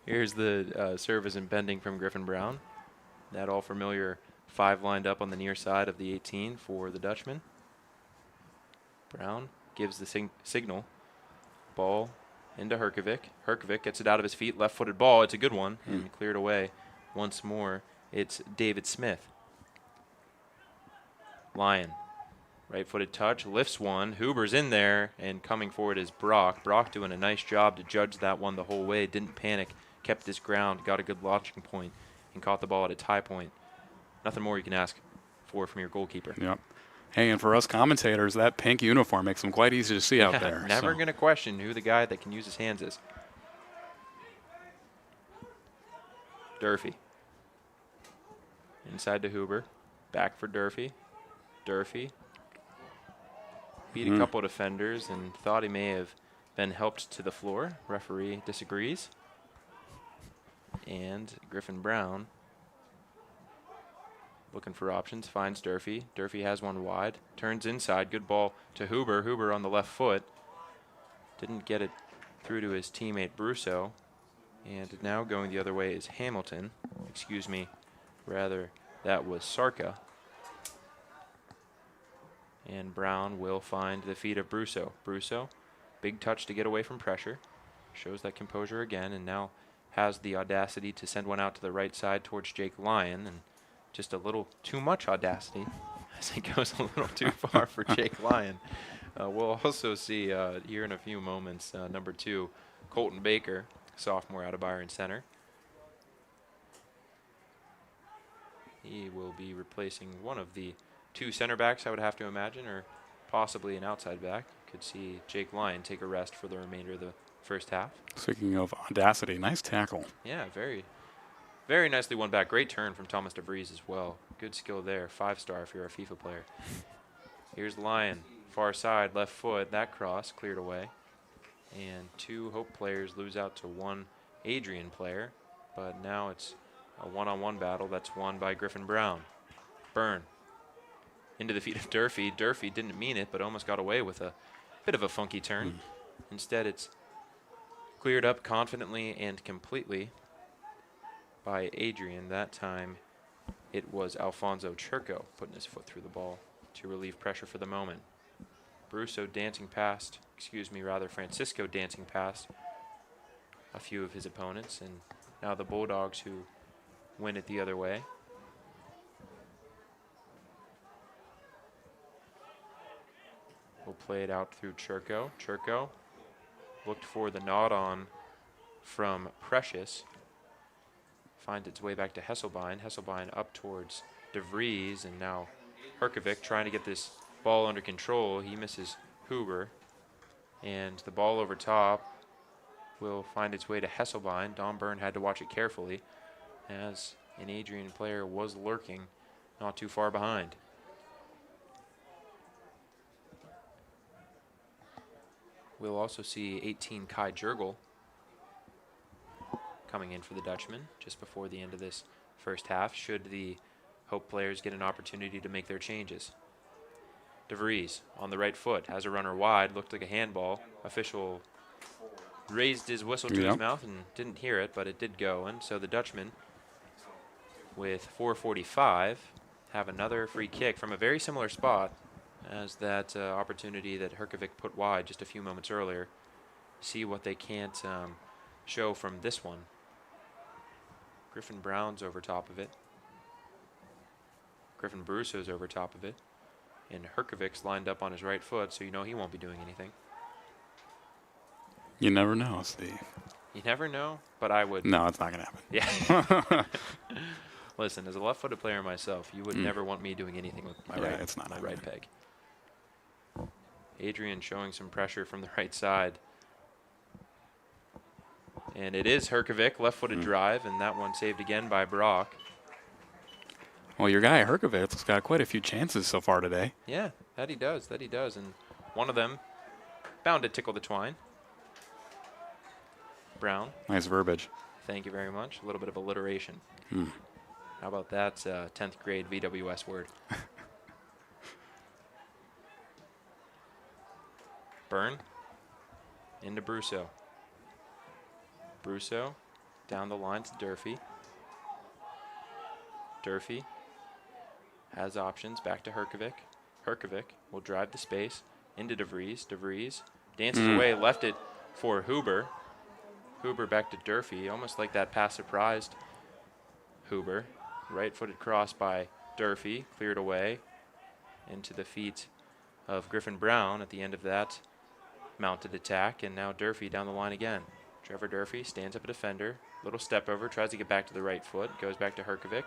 Here's the service impending from Griffin Brown. That all familiar 5 lined up on the near side of the 18 for the Dutchman. Brown gives the signal. Ball into Herkovic. Herkovic gets it out of his feet. Left-footed ball. It's a good one and cleared away. Once more, it's David Smith. Lyon. Right-footed touch. Lifts one. Huber's in there. And coming forward is Brock. Brock doing a nice job to judge that one the whole way. Didn't panic. Kept his ground. Got a good launching point. And caught the ball at a tie point. Nothing more you can ask for from your goalkeeper. Yep. Hey, and for us commentators, that pink uniform makes them quite easy to see out there. Never going to question who the guy that can use his hands is. Durfee. Inside to Huber. Back for Durfee. Durfee beat a couple defenders and thought he may have been helped to the floor. Referee disagrees. And Griffin Brown looking for options, finds Durfee. Durfee has one wide, turns inside, good ball to Huber. Huber on the left foot. Didn't get it through to his teammate Brusso. And now going the other way is Hamilton. Excuse me, rather that was Sarka. And Brown will find the feet of Brusso. Brusso, big touch to get away from pressure. Shows that composure again, and now has the audacity to send one out to the right side towards Jake Lyon. And just a little too much audacity as it goes a little too far for Jake Lyon. We'll also see here in a few moments number 2 Colton Baker, sophomore out of Byron Center. He will be replacing one of the 2 center backs, I would have to imagine, or possibly an outside back. Could see Jake Lyon take a rest for the remainder of the first half. Speaking of audacity, nice tackle. Yeah, very, very nicely won back. Great turn from Thomas DeVries as well. Good skill there. 5-star if you're a FIFA player. Here's Lyon, far side, left foot. That cross cleared away. And 2 Hope players lose out to 1 Adrian player. But now it's a one-on-one battle that's won by Griffin Brown. Byrne into the feet of Durfee. Durfee didn't mean it, but almost got away with a bit of a funky turn. Instead, it's cleared up confidently and completely by Adrian. That time, it was Alfonso Churco putting his foot through the ball to relieve pressure for the moment. Francisco dancing past a few of his opponents, and now the Bulldogs who win it the other way. We'll play it out through Churco. Churco looked for the nod on from Precious. Finds its way back to Hesselbein. Hesselbein up towards DeVries, and now Herkovic trying to get this ball under control. He misses Huber, and the ball over top will find its way to Hesselbein. Don Byrne had to watch it carefully as an Adrian player was lurking not too far behind. We'll also see 18 Kai Jurgel coming in for the Dutchman just before the end of this first half, should the Hope players get an opportunity to make their changes. DeVries on the right foot has a runner wide, looked like a handball. Official raised his whistle to his mouth and didn't hear it, but it did go. And so the Dutchmen, with 4:45, have another free kick from a very similar spot as that opportunity that Herkovic put wide just a few moments earlier. See what they can't show from this one. Griffin Brown's over top of it. Griffin Brusso's over top of it. And Herkovic's lined up on his right foot, so you know he won't be doing anything. You never know, Steve. You never know, but I would. No, it's not going to happen. Yeah. Listen, as a left-footed player myself, you would never want me doing anything with my it's not my right peg. Adrian showing some pressure from the right side. And it is Herkovic, left-footed drive, and that one saved again by Brock. Well, your guy Herkovic's got quite a few chances so far today. Yeah, that he does, And one of them bound to tickle the twine. Brown. Nice verbiage. Thank you very much. A little bit of alliteration. How about that 10th grade VWS word? Byrne into Brusso. Brusso down the line to Durfee. Durfee has options back to Herkovic. Herkovic will drive the space into DeVries. DeVries dances away, left it for Huber. Huber back to Durfee, almost like that pass surprised Huber. Right-footed cross by Durfee, cleared away into the feet of Griffin Brown at the end of that mounted attack, and now Durfee down the line again. Trevor Durfee stands up a defender, little step over, tries to get back to the right foot, goes back to Herkovic.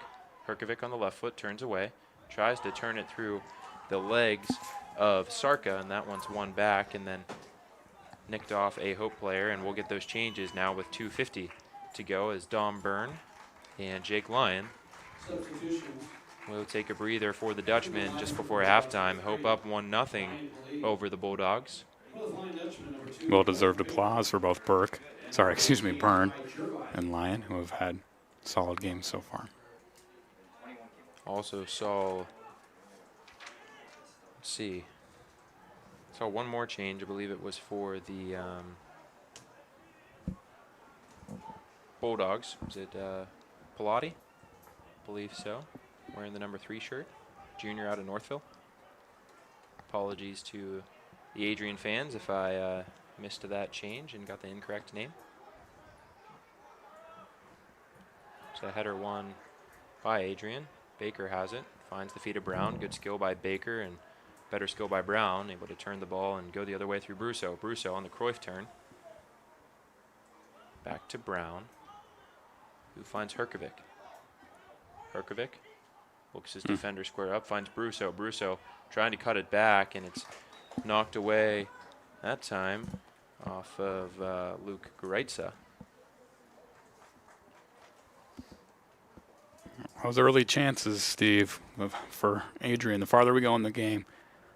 Herkovic on the left foot, turns away, tries to turn it through the legs of Sarka, and that one's won back and then nicked off a Hope player, and we'll get those changes now with 2:50 to go as Dom Byrne and Jake Lyon will take a breather for the Dutchmen just before halftime. Hope up 1-0 over the Bulldogs. Well-deserved applause for both Byrne and Lyon, who have had solid games so far. Also saw, saw one more change. I believe it was for the Bulldogs. Was it Pilati? I believe so. Wearing the number 3 shirt. Junior out of Northville. Apologies to the Adrian fans if I missed that change and got the incorrect name. So header won by Adrian. Baker has it. Finds the feet of Brown. Good skill by Baker and better skill by Brown. Able to turn the ball and go the other way through Brusso. Brusso on the Cruyff turn. Back to Brown, who finds Herkovic. Herkovic looks his defender square up, finds Brusso. Brusso trying to cut it back, and it's knocked away that time off of Luke Goreitza. Those early chances, Steve, for Adrian. The farther we go in the game,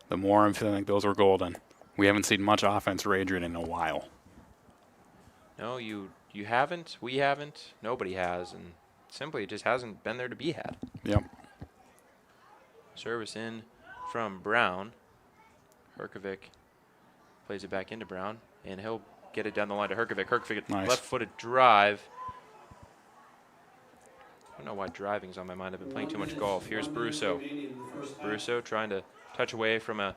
the more I'm feeling like those were golden. We haven't seen much offense for Adrian in a while. No, you haven't. We haven't. Nobody has, and simply it just hasn't been there to be had. Yep. Service in from Brown. Herkovic plays it back into Brown, and he'll get it down the line to Herkovic. Herkovic, Nice. left-footed drive. I don't know why driving's on my mind. I've been playing too much golf. Here's Brusso. Brusso trying to touch away from a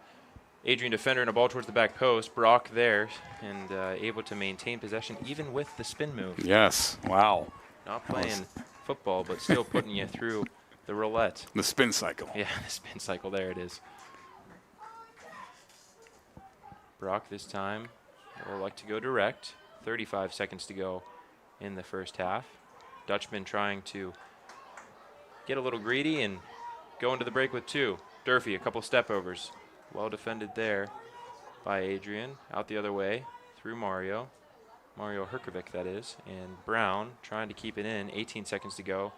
Adrian defender and a ball towards the back post. Brock there and able to maintain possession even with the spin move. Yes. Wow. Not playing football, but still putting you through the roulette. The spin cycle. Yeah, the spin cycle. There it is. Brock this time will like to go direct. 35 seconds to go in the first half. Dutchman trying to get a little greedy and go into the break with two. Durfee, a couple step overs. Well defended there by Adrian. Out the other way through Mario. Mario Herkovic, that is. And Brown trying to keep it in. 18 seconds to go.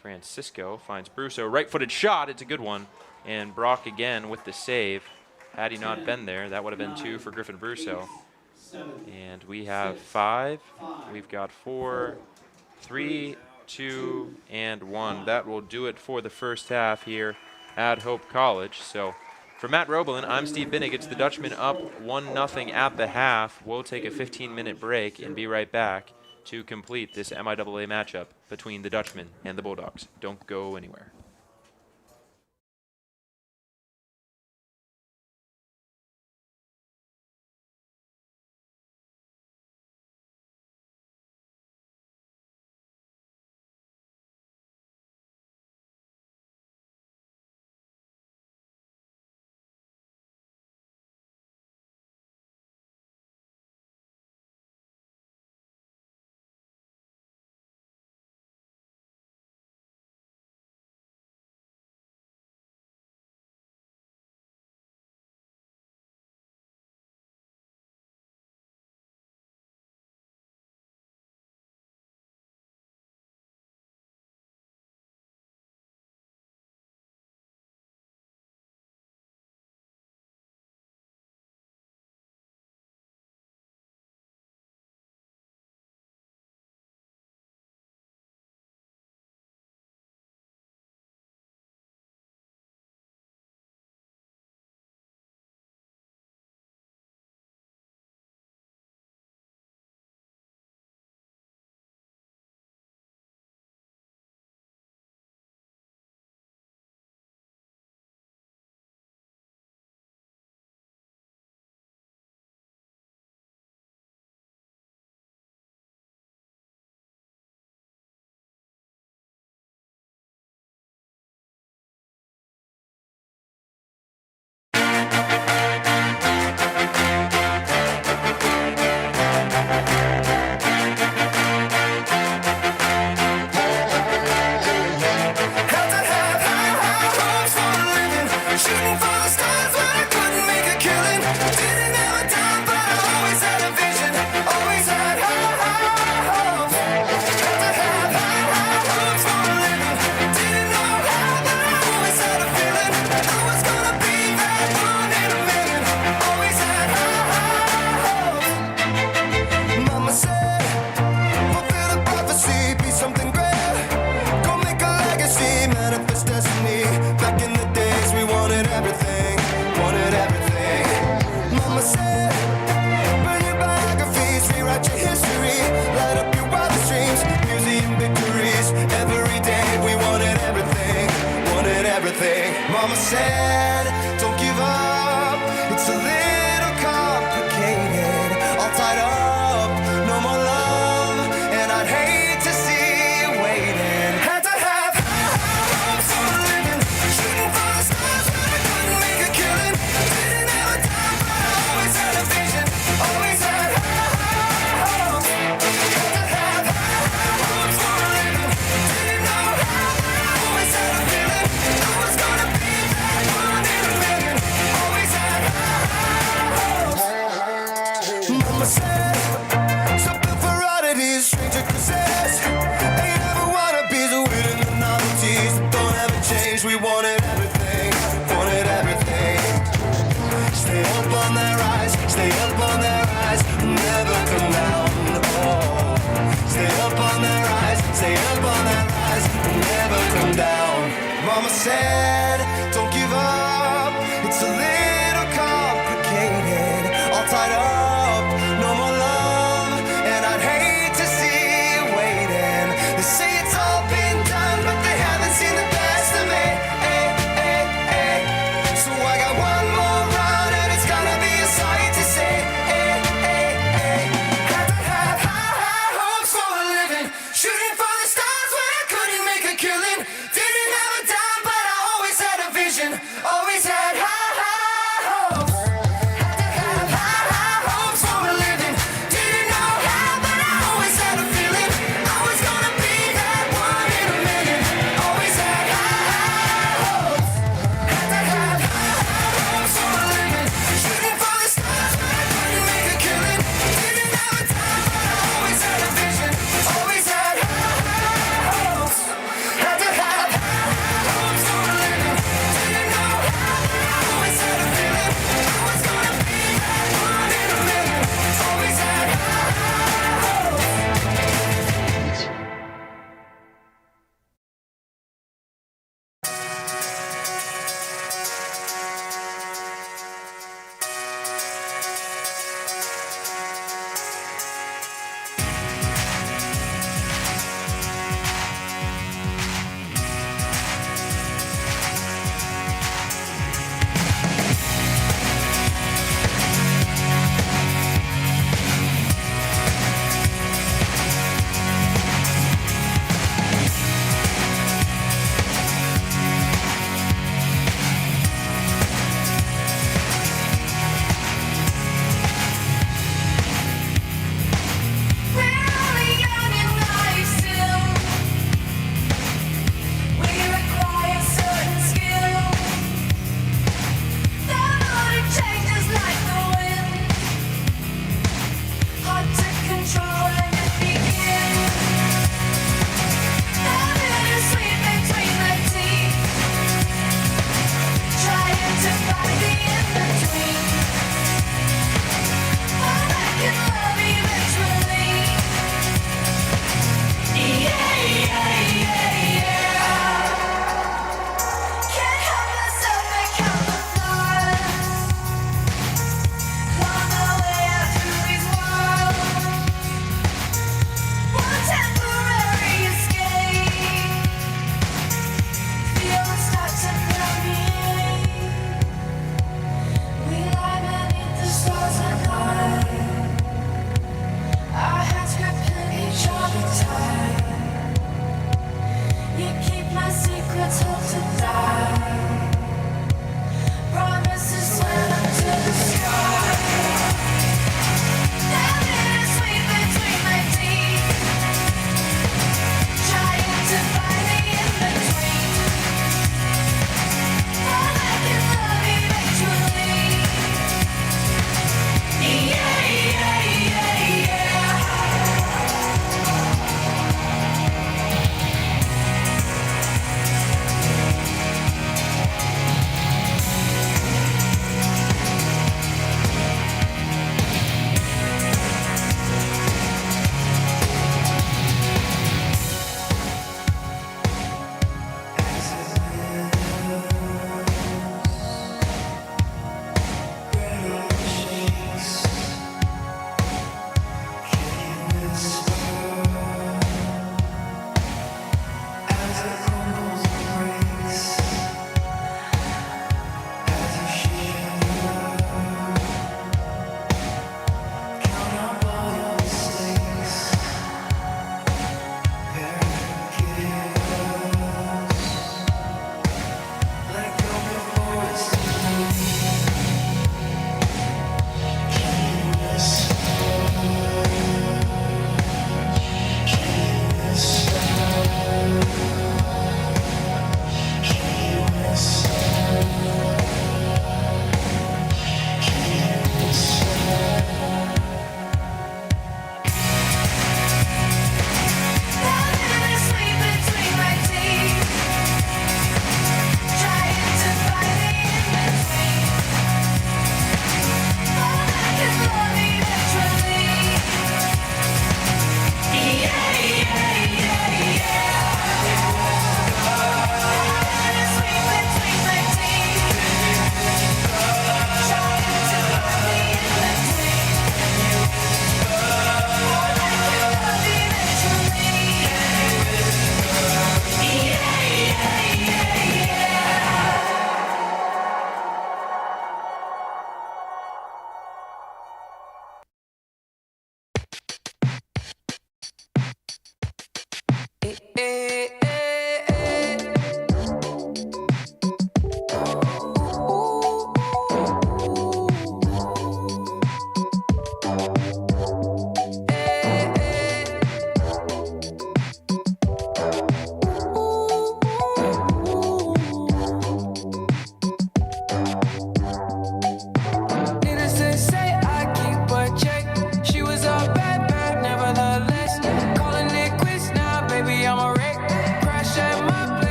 Francisco finds Brusso. Right-footed shot. It's a good one. And Brock again with the save. Had he not been there, that would have been 2 for Griffin Brusso. And we have 5. We've got 4, 3, 2, and 1. That will do it for the first half here at Hope College. So for Matt Roebelin, I'm Steve Binnick. It's the Dutchman up 1-0 at the half. We'll take a 15-minute break and be right back to complete this MIAA matchup between the Dutchman and the Bulldogs. Don't go anywhere. we wanted everything, wanted everything. Stay up on that rise, stay up on that rise, never come down. Oh, stay up on that rise, stay up on that rise, never come down. Mama said, don't give up, it's a little complicated, all tied up, no more love, and I'd hate to see you waiting. They say it's all been done, but they haven't seen the best of me. So I got one more round, and it's gonna be a sight to see. Had to have high hopes for a living, shooting for the stars when I couldn't make a killing. Didn't have a dime, but I always had a vision, always had high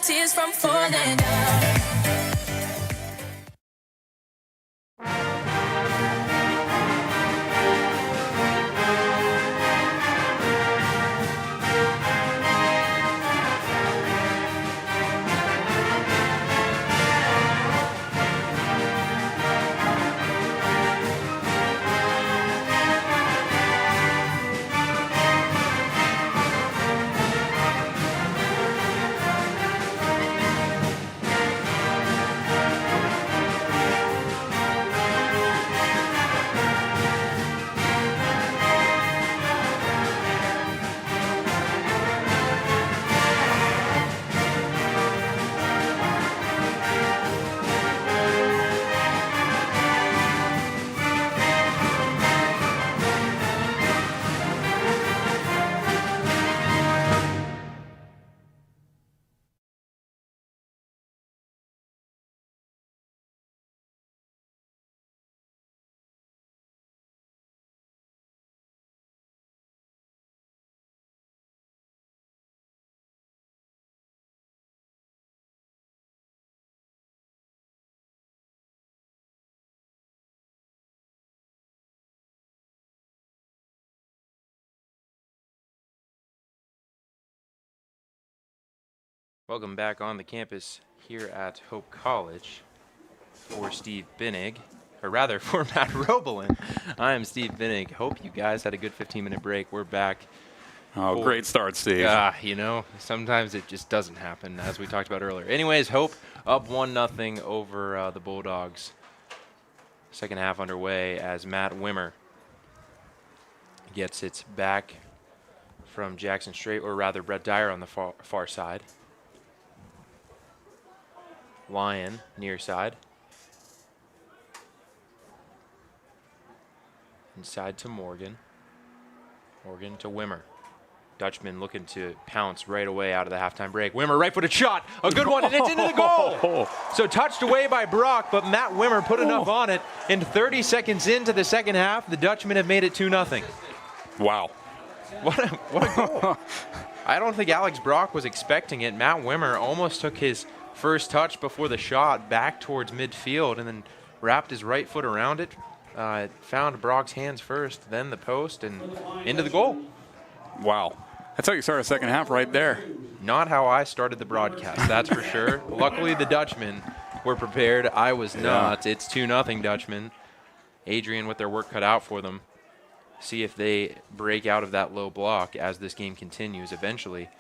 Tears from Welcome back on the campus here at Hope College for Steve Binnig, or rather for Matt Roebelin. I am Steve Binnig. Hope you guys had a good 15-minute break. We're back. Oh, great start, Steve. You know, sometimes it just doesn't happen, as we talked about earlier. Anyways, Hope up 1-0 over the Bulldogs. Second half underway as Matt Wimmer gets it back from Jackson Straight, or rather Brett Dyer on the far side. Lyon near side. Inside to Morgan. Morgan to Wimmer. Dutchman looking to pounce right away out of the halftime break. Wimmer, right-footed shot. A good one, and it's into the goal. So touched away by Brock, but Matt Wimmer put enough on it. And 30 seconds into the second half, the Dutchmen have made it 2-0. Wow. What a goal. I don't think Alex Brock was expecting it. Matt Wimmer almost took his first touch before the shot back towards midfield and then wrapped his right foot around it. Found Brock's hands first, then the post, and into the goal. Wow. That's how you start a second half right there. Not how I started the broadcast, that's for sure. Luckily, the Dutchmen were prepared. I was not. It's 2-0 Dutchmen. Adrian with their work cut out for them. See if they break out of that low block as this game continues. Eventually,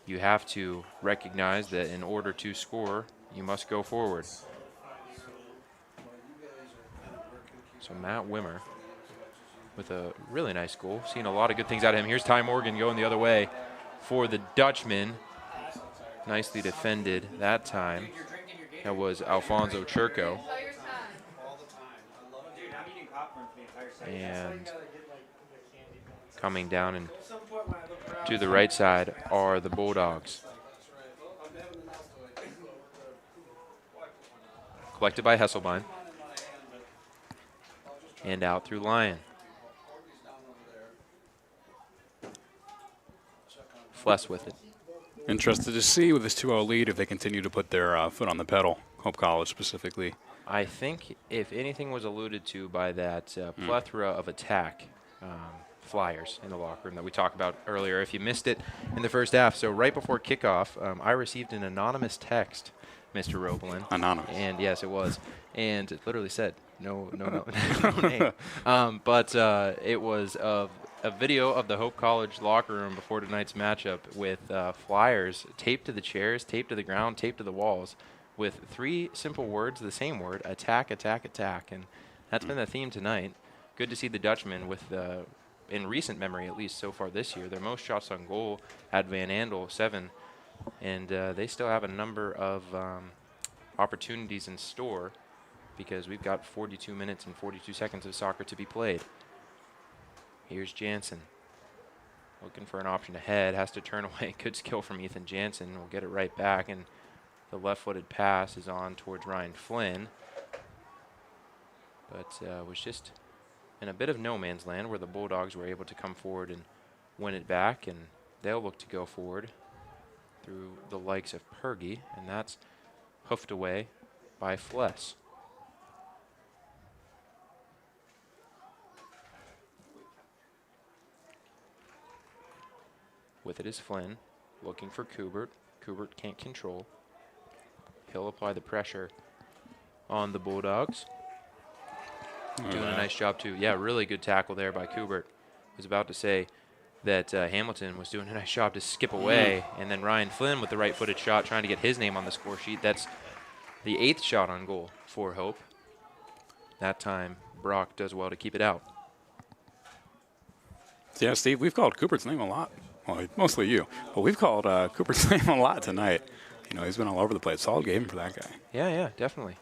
you have to recognize that in order to score, you must go forward. So Matt Wimmer with a really nice goal. Seeing a lot of good things out of him. Here's Ty Morgan going the other way for the Dutchman. Nicely defended that time. That was Alfonso Churko. And coming down and to the right side are the Bulldogs. Collected by Hesselbein. And out through Lyon. Fless with it. Interested to see with this 2-0 lead if they continue to put their foot on the pedal, Hope College specifically. I think if anything was alluded to by that plethora of attack flyers in the locker room that we talked about earlier, if you missed it in the first half. So right before kickoff, I received an anonymous text, Mr. Roebelin. Anonymous. And yes, it was. And it literally said, no name. But it was of a video of the Hope College locker room before tonight's matchup with flyers taped to the chairs, taped to the ground, taped to the walls, with 3 simple words, the same word: attack, attack, attack. And that's been the theme tonight. Good to see the Dutchmen with, in recent memory at least so far this year, their most shots on goal at Van Andel, 7. And they still have a number of opportunities in store because we've got 42 minutes and 42 seconds of soccer to be played. Here's Jansen. Looking for an option ahead. Has to turn away. Good skill from Ethan Jansen. We'll get it right back. And the left-footed pass is on towards Ryan Flynn. But was just in a bit of no man's land where the Bulldogs were able to come forward and win it back. And they'll look to go forward through the likes of Pergy. And that's hoofed away by Fless. With it is Flynn, looking for Kubert. Kubert can't control. He'll apply the pressure on the Bulldogs. Doing a nice job, too. Yeah, really good tackle there by Kubert. I was about to say that Hamilton was doing a nice job to skip away, and then Ryan Flynn with the right-footed shot trying to get his name on the score sheet. That's the 8th shot on goal for Hope. That time, Brock does well to keep it out. Yeah, Steve, we've called Cooper's name a lot. Well, mostly you. But we've called Cooper's name a lot tonight. You know, he's been all over the place. Solid game for that guy. Yeah, definitely.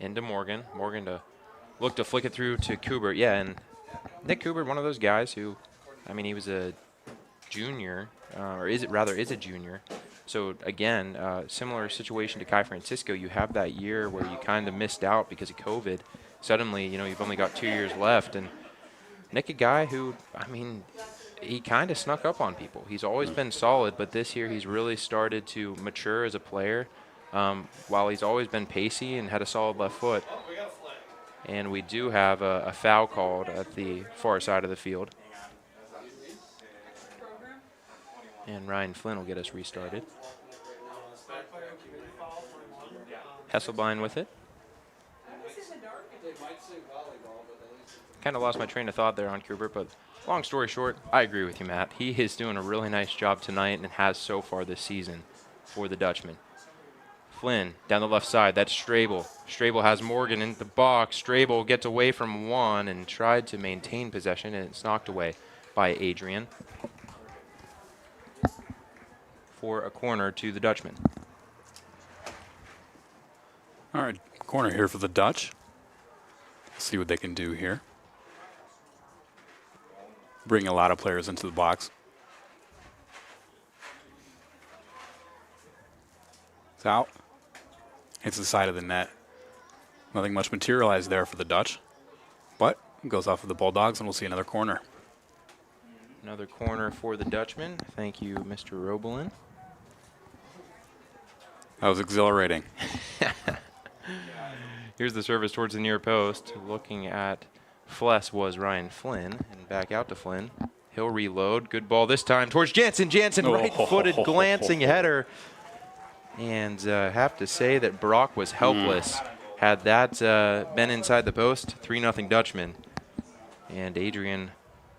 Into Morgan. Morgan to look to flick it through to Kubert. Yeah, and Nick Kubert, one of those guys who, I mean, he was a junior, or is a junior. So, again, similar situation to Kai Francisco. You have that year where you kind of missed out because of COVID. Suddenly, you know, you've only got 2 years left. And Nick, a guy who, I mean, he kind of snuck up on people. He's always been solid, but this year he's really started to mature as a player. While he's always been pacey and had a solid left foot. And we do have a foul called at the far side of the field. And Ryan Flynn will get us restarted. Hesselbein with it. Kind of lost my train of thought there on Kubert, but long story short, I agree with you, Matt. He is doing a really nice job tonight and has so far this season for the Dutchman. Flynn down the left side. That's Strabel. Strabel has Morgan in the box. Strabel gets away from one and tried to maintain possession, and it's knocked away by Adrian for a corner to the Dutchman. All right, corner here for the Dutch. See what they can do here. Bring a lot of players into the box. It's out. Hits the side of the net. Nothing much materialized there for the Dutch, but goes off of the Bulldogs, and we'll see another corner. Another corner for the Dutchman. Thank you, Mr. Robelin. That was exhilarating. Here's the service towards the near post. Looking at Fless was Ryan Flynn, and back out to Flynn. He'll reload. Good ball this time towards Jansen. Jansen, right-footed, glancing header. And have to say that Brock was helpless. Had that been inside the post, 3-0 Dutchman. And Adrian,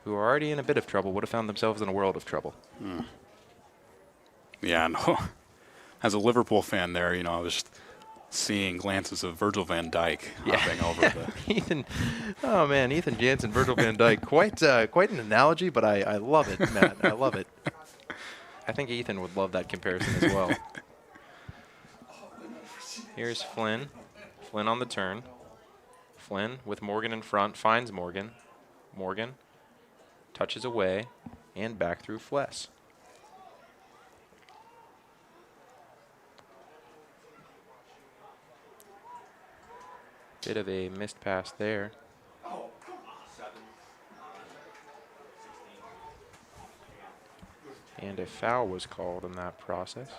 who are already in a bit of trouble, would have found themselves in a world of trouble. Yeah, no. As a Liverpool fan there, I was just seeing glances of Virgil van Dijk hopping over the... Ethan, oh man, Ethan Jansen, Virgil van Dijk. Quite an analogy, but I love it, Matt. I love it. I think Ethan would love that comparison as well. Here's Flynn. Flynn on the turn. Flynn with Morgan in front, finds Morgan. Morgan touches away and back through Fless. Bit of a missed pass there. And a foul was called in that process.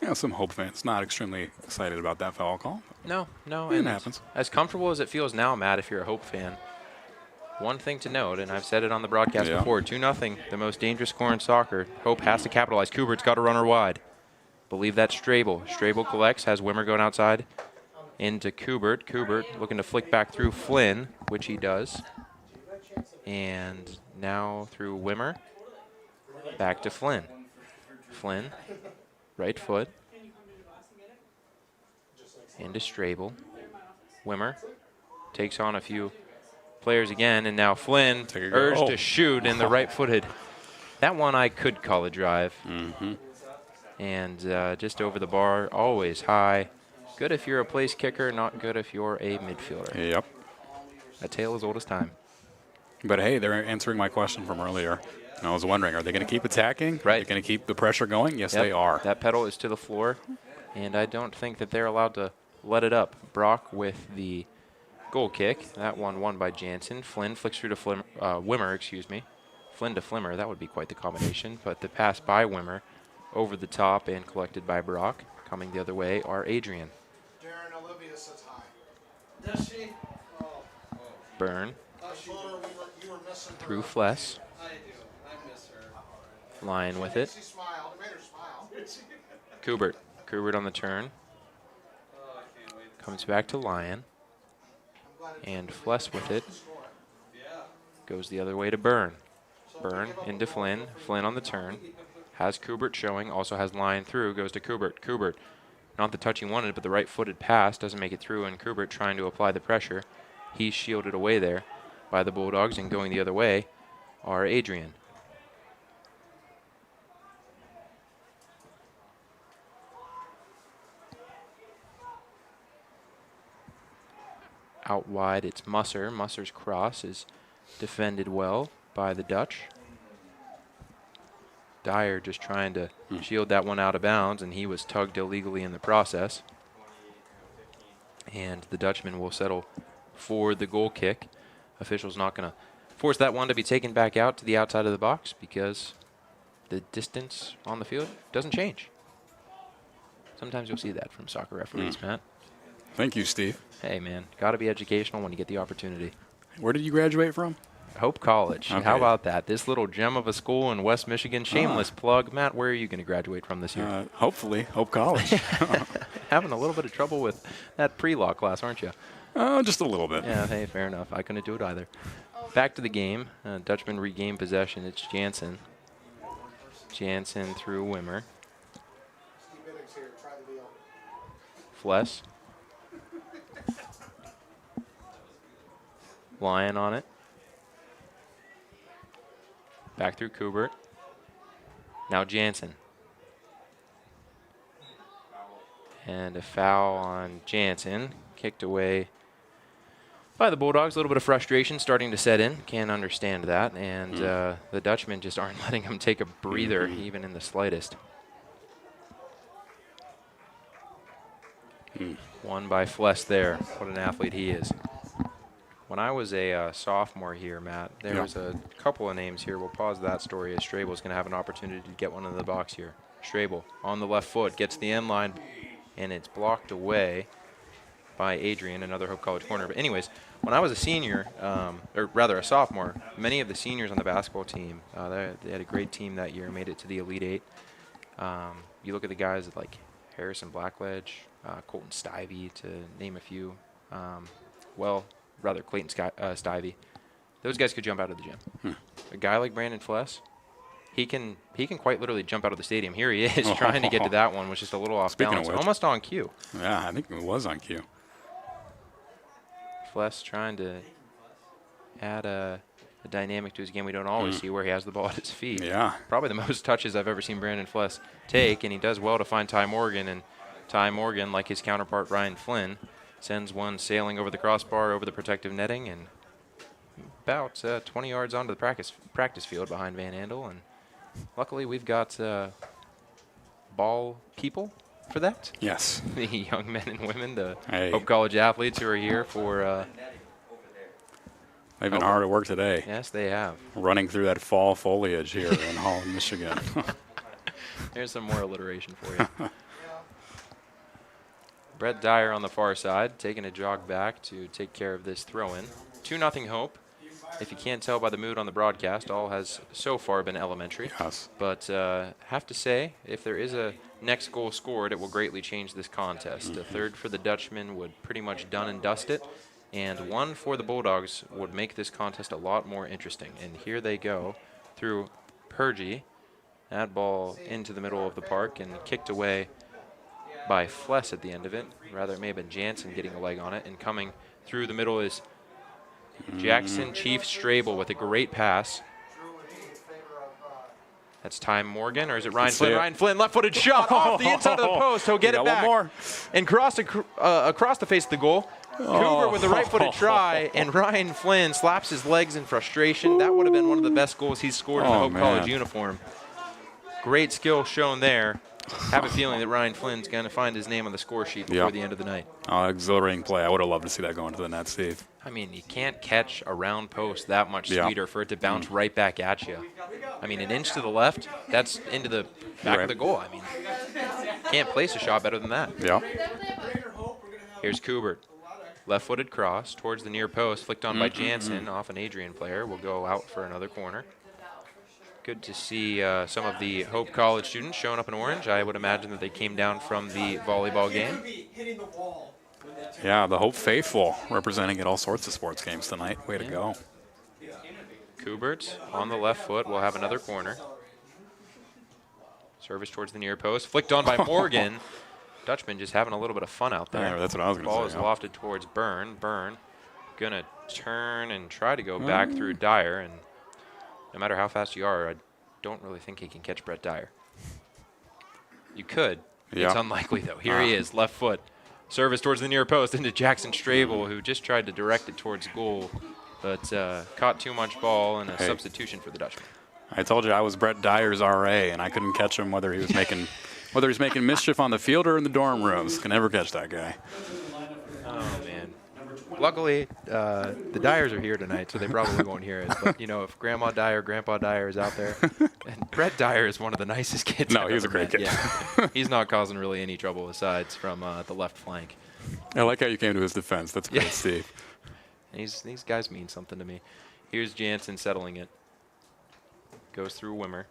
Yeah, some Hope fans not extremely excited about that foul call. No. It happens. As comfortable as it feels now, Matt, if you're a Hope fan, one thing to note, and I've said it on the broadcast before, 2-0, the most dangerous score in soccer. Hope has to capitalize. Kubert's got a runner wide. Believe that's Strabel. Strabel collects, has Wimmer going outside into Kubert. Kubert looking to flick back through Flynn, which he does. And now through Wimmer, back to Flynn. Flynn, right foot, into Strabel. Wimmer takes on a few players again, and now Flynn urged to shoot in the right-footed. That one I could call a drive. And just over the bar, always high. Good if you're a place kicker, not good if you're a midfielder. Yep. A tale as old as time. But hey, they're answering my question from earlier. And I was wondering, are they going to keep attacking? Right. Are they going to keep the pressure going? Yes, they are. That pedal is to the floor, and I don't think that they're allowed to let it up. Brock with the goal kick. That one won by Jansen. Flynn flicks through to Wimmer, excuse me. Flynn to Flimmer, that would be quite the combination. But the pass by Wimmer over the top and collected by Brock. Coming the other way are Adrian. Darren, Olivia sits high. Does she? Burn You were missing her. through Fless. I do. I miss her. Lion with it. She smiled. It made her smile. Kubert. Kubert on the turn. Comes back to Lion. And Fless with it. Goes the other way to Burn. Burn into Flynn. Flynn on the turn. Has Kubert showing. Also has Lion through. Goes to Kubert. Kubert. Not the touch he wanted, but the right-footed pass doesn't make it through. And Kubert trying to apply the pressure. He's shielded away there by the Bulldogs. And going the other way are Adrian. Out wide, it's Musser. Musser's cross is defended well by the Dutch. Dyer just trying to shield that one out of bounds, and he was tugged illegally in the process. And the Dutchman will settle for the goal kick. Official's not going to force that one to be taken back out to the outside of the box because the distance on the field doesn't change. Sometimes you'll see that from soccer referees, Matt. Thank you, Steve. Hey, man, got to be educational when you get the opportunity. Where did you graduate from? Hope College. Okay. How about that? This little gem of a school in West Michigan. Shameless plug. Matt, where are you going to graduate from this year? Hopefully, Hope College. Having a little bit of trouble with that pre-law class, aren't you? Just a little bit. Yeah, hey, fair enough. I couldn't do it either. Back to the game. Dutchman regain possession. It's Jansen. Jansen through Wimmer. Steve Biddix here, try the deal. Fless. Lyon on it. Back through Kubert. Now Jansen. And a foul on Jansen. Kicked away by the Bulldogs. A little bit of frustration starting to set in. Can't understand that. And the Dutchmen just aren't letting him take a breather, even in the slightest. Won by Fless there. What an athlete he is. When I was a sophomore here, Matt, there was a couple of names here. We'll pause that story as Strabel's going to have an opportunity to get one in the box here. Strabel on the left foot, gets the end line, and it's blocked away by Adrian, another Hope College corner. But anyways, when I was a senior, or rather a sophomore, many of the seniors on the basketball team, they had a great team that year, made it to the Elite Eight. You look at the guys like Harrison Blackledge, Colton Stivey, to name a few. Clayton Stivey. Those guys could jump out of the gym. A guy like Brandon Fless, he can quite literally jump out of the stadium. Here he is trying to get to that one, was just a little off balance, almost on cue. Yeah, I think it was on cue. Fless trying to add a dynamic to his game we don't always see, where he has the ball at his feet. Yeah. Probably the most touches I've ever seen Brandon Fless take, and he does well to find Ty Morgan. And Ty Morgan, like his counterpart Ryan Flynn, sends one sailing over the crossbar, over the protective netting, and about 20 yards onto the practice field behind Van Andel. And luckily, we've got ball people for that. Yes. The young men and women, the Hey. Hope College athletes who are here for. They've been hard at work today. Yes, they have. Running through that fall foliage here in Holland, Michigan. There's some more alliteration for you. Brett Dyer on the far side, taking a jog back to take care of this throw-in. 2-0 Hope. If you can't tell by the mood on the broadcast, all has so far been elementary. Yes. But have to say, if there is a next goal scored, it will greatly change this contest. A third for the Dutchmen would pretty much done and dust it, and one for the Bulldogs would make this contest a lot more interesting. And here they go through Purgy. That ball into the middle of the park and kicked away by Fless at the end of it. Rather, it may have been Jansen getting a leg on it. And coming through the middle is Jackson Chief Strabel with a great pass. That's Ty Morgan, or is it Ryan Flynn? Ryan Flynn, left-footed shot off the inside of the post. He'll get it back. One more. And across the face of the goal. Cooper with the right-footed try, and Ryan Flynn slaps his legs in frustration. That would have been one of the best goals he's scored in a Hope College uniform. Great skill shown there. Have a feeling that Ryan Flynn's going to find his name on the score sheet before the end of the night. Exhilarating play. I would have loved to see that go into the net, Steve. I mean, you can't catch a round post that much sweeter for it to bounce right back at you. I mean, an inch to the left, that's into the back of the goal. I mean, can't place a shot better than that. Yeah. Here's Kubert. Left-footed cross towards the near post, flicked on by Jansen off an Adrian player. Will go out for another corner. Good to see some of the Hope College students showing up in orange. I would imagine that they came down from the volleyball game. Yeah, the Hope faithful representing at all sorts of sports games tonight. Way to go. Kubert on the left foot will have another corner. Service towards the near post, flicked on by Morgan. Dutchman just having a little bit of fun out there. Yeah, that's what I was going to say. Ball is lofted towards Byrne. Byrne gonna turn and try to go back through Dyer, and no matter how fast you are, I don't really think he can catch Brett Dyer. You could. It's unlikely, though. Here he is, left foot. Service towards the near post into Jackson Strabel, who just tried to direct it towards goal, but caught too much ball and a substitution for the Dutchman. I told you I was Brett Dyer's RA, and I couldn't catch him whether he was making mischief on the field or in the dorm rooms. Can never catch that guy. Oh, man. Luckily, the Dyers are here tonight, so they probably won't hear it. But, you know, if Grandma Dyer, Grandpa Dyer is out there, and Brett Dyer is one of the nicest kids. No, he's a great kid. Yeah. He's not causing really any trouble aside from the left flank. I like how you came to his defense. That's great, Steve. These guys mean something to me. Here's Jansen settling it. Goes through Wimmer.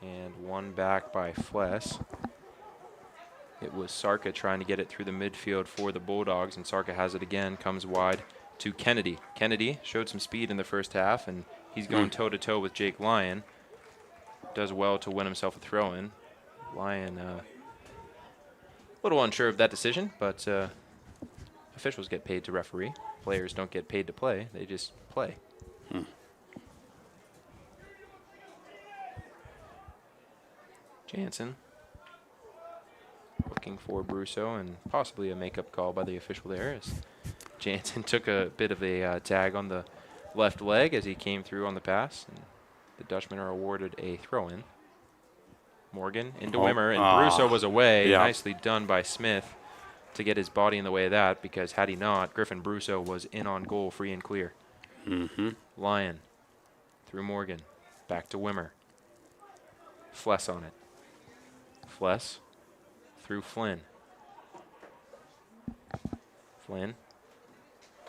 And one back by Fless. It was Sarka trying to get it through the midfield for the Bulldogs, and Sarka has it again, comes wide to Kennedy. Kennedy showed some speed in the first half, and he's going toe-to-toe with Jake Lyon. Does well to win himself a throw-in. Lyon, a little unsure of that decision, but officials get paid to referee. Players don't get paid to play. They just play. Jansen looking for Brusso, and possibly a makeup call by the official there, as Jansen took a bit of a tag on the left leg as he came through on the pass. And the Dutchmen are awarded a throw-in. Morgan into Wimmer, and Brusso was away. Yeah. Nicely done by Smith to get his body in the way of that, because had he not, Griffin Brusso was in on goal, free and clear. Lyon through Morgan, back to Wimmer. Fless on it. Fless through Flynn. Flynn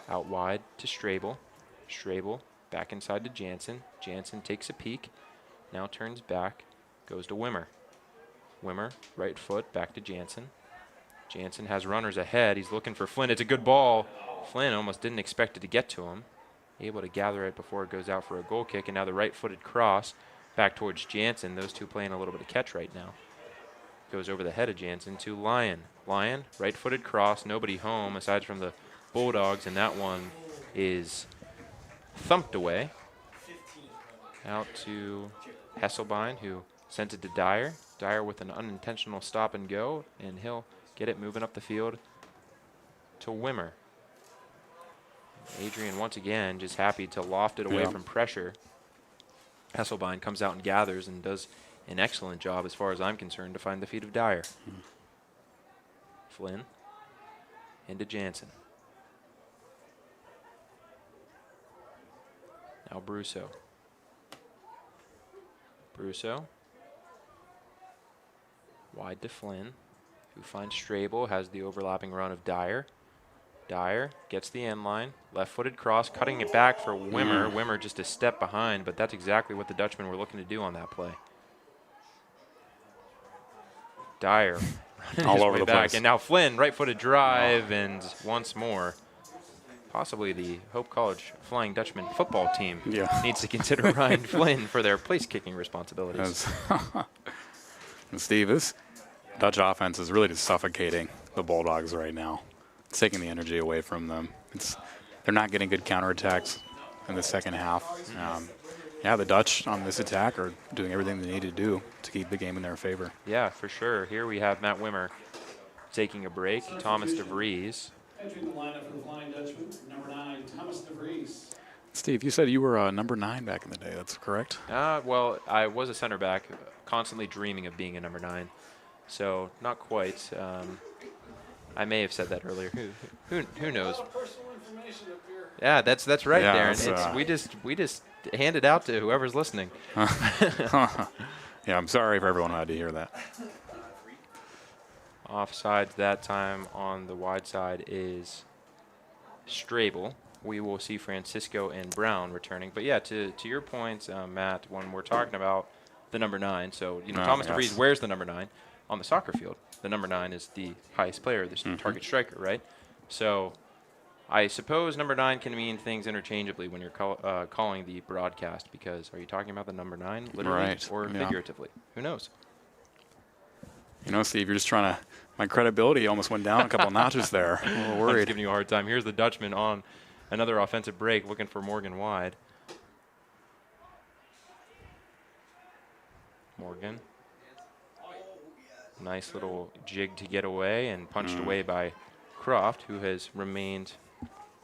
out wide to Strabel. Strabel back inside to Jansen. Jansen takes a peek, now turns back, goes to Wimmer. Wimmer, right foot, back to Jansen. Jansen has runners ahead. He's looking for Flynn. It's a good ball. Flynn almost didn't expect it to get to him. Able to gather it before it goes out for a goal kick, and now the right-footed cross back towards Jansen. Those two playing a little bit of catch right now. Goes over the head of Jansen to Lyon. Lyon, right-footed cross, nobody home aside from the Bulldogs, and that one is thumped away. Out to Hesselbein, who sent it to Dyer. Dyer with an unintentional stop and go, and he'll get it moving up the field to Wimmer. Adrian once again just happy to loft it away from pressure. Hesselbein comes out and gathers and does an excellent job, as far as I'm concerned, to find the feet of Dyer. Flynn into Jansen. Now Brusso. Brusso. Wide to Flynn, who finds Strabel, has the overlapping run of Dyer. Dyer gets the end line, left-footed cross, cutting it back for Wimmer. Wimmer just a step behind, but that's exactly what the Dutchmen were looking to do on that play. Dyer all over the place. And now Flynn, right-footed drive, and once more, possibly the Hope College Flying Dutchman football team needs to consider Ryan Flynn for their place-kicking responsibilities. And Steve, this Dutch offense is really just suffocating the Bulldogs right now. It's taking the energy away from them. They're not getting good counterattacks in the second half. The Dutch on this attack are doing everything they need to do to keep the game in their favor. Yeah, for sure. Here we have Matt Wimmer taking a break. Thomas DeVries. Entering the lineup for the Flying Dutchman, number 9, Thomas DeVries. Steve, you said you were number 9 back in the day. That's correct? Well, I was a center back, constantly dreaming of being a number 9. So not quite. I may have said that earlier. Who knows? Yeah, that's right, Darren. We just hand it out to whoever's listening. Yeah, I'm sorry for everyone who had to hear that. Offsides that time on the wide side is Strabel. We will see Francisco and Brown returning. But yeah, to your point, Matt, when we're talking about the number 9, so Thomas DeVries wears the number 9 on the soccer field. The number 9 is the highest player, the target striker, right? So I suppose number 9 can mean things interchangeably when you're calling the broadcast, because are you talking about the number 9 literally or figuratively? Who knows? Steve, you're just trying to – my credibility almost went down a couple notches there. I'm a little worried. I'm just giving you a hard time. Here's the Dutchman on another offensive break, looking for Morgan wide. Morgan. Nice little jig to get away and punched away by Croft, who has remained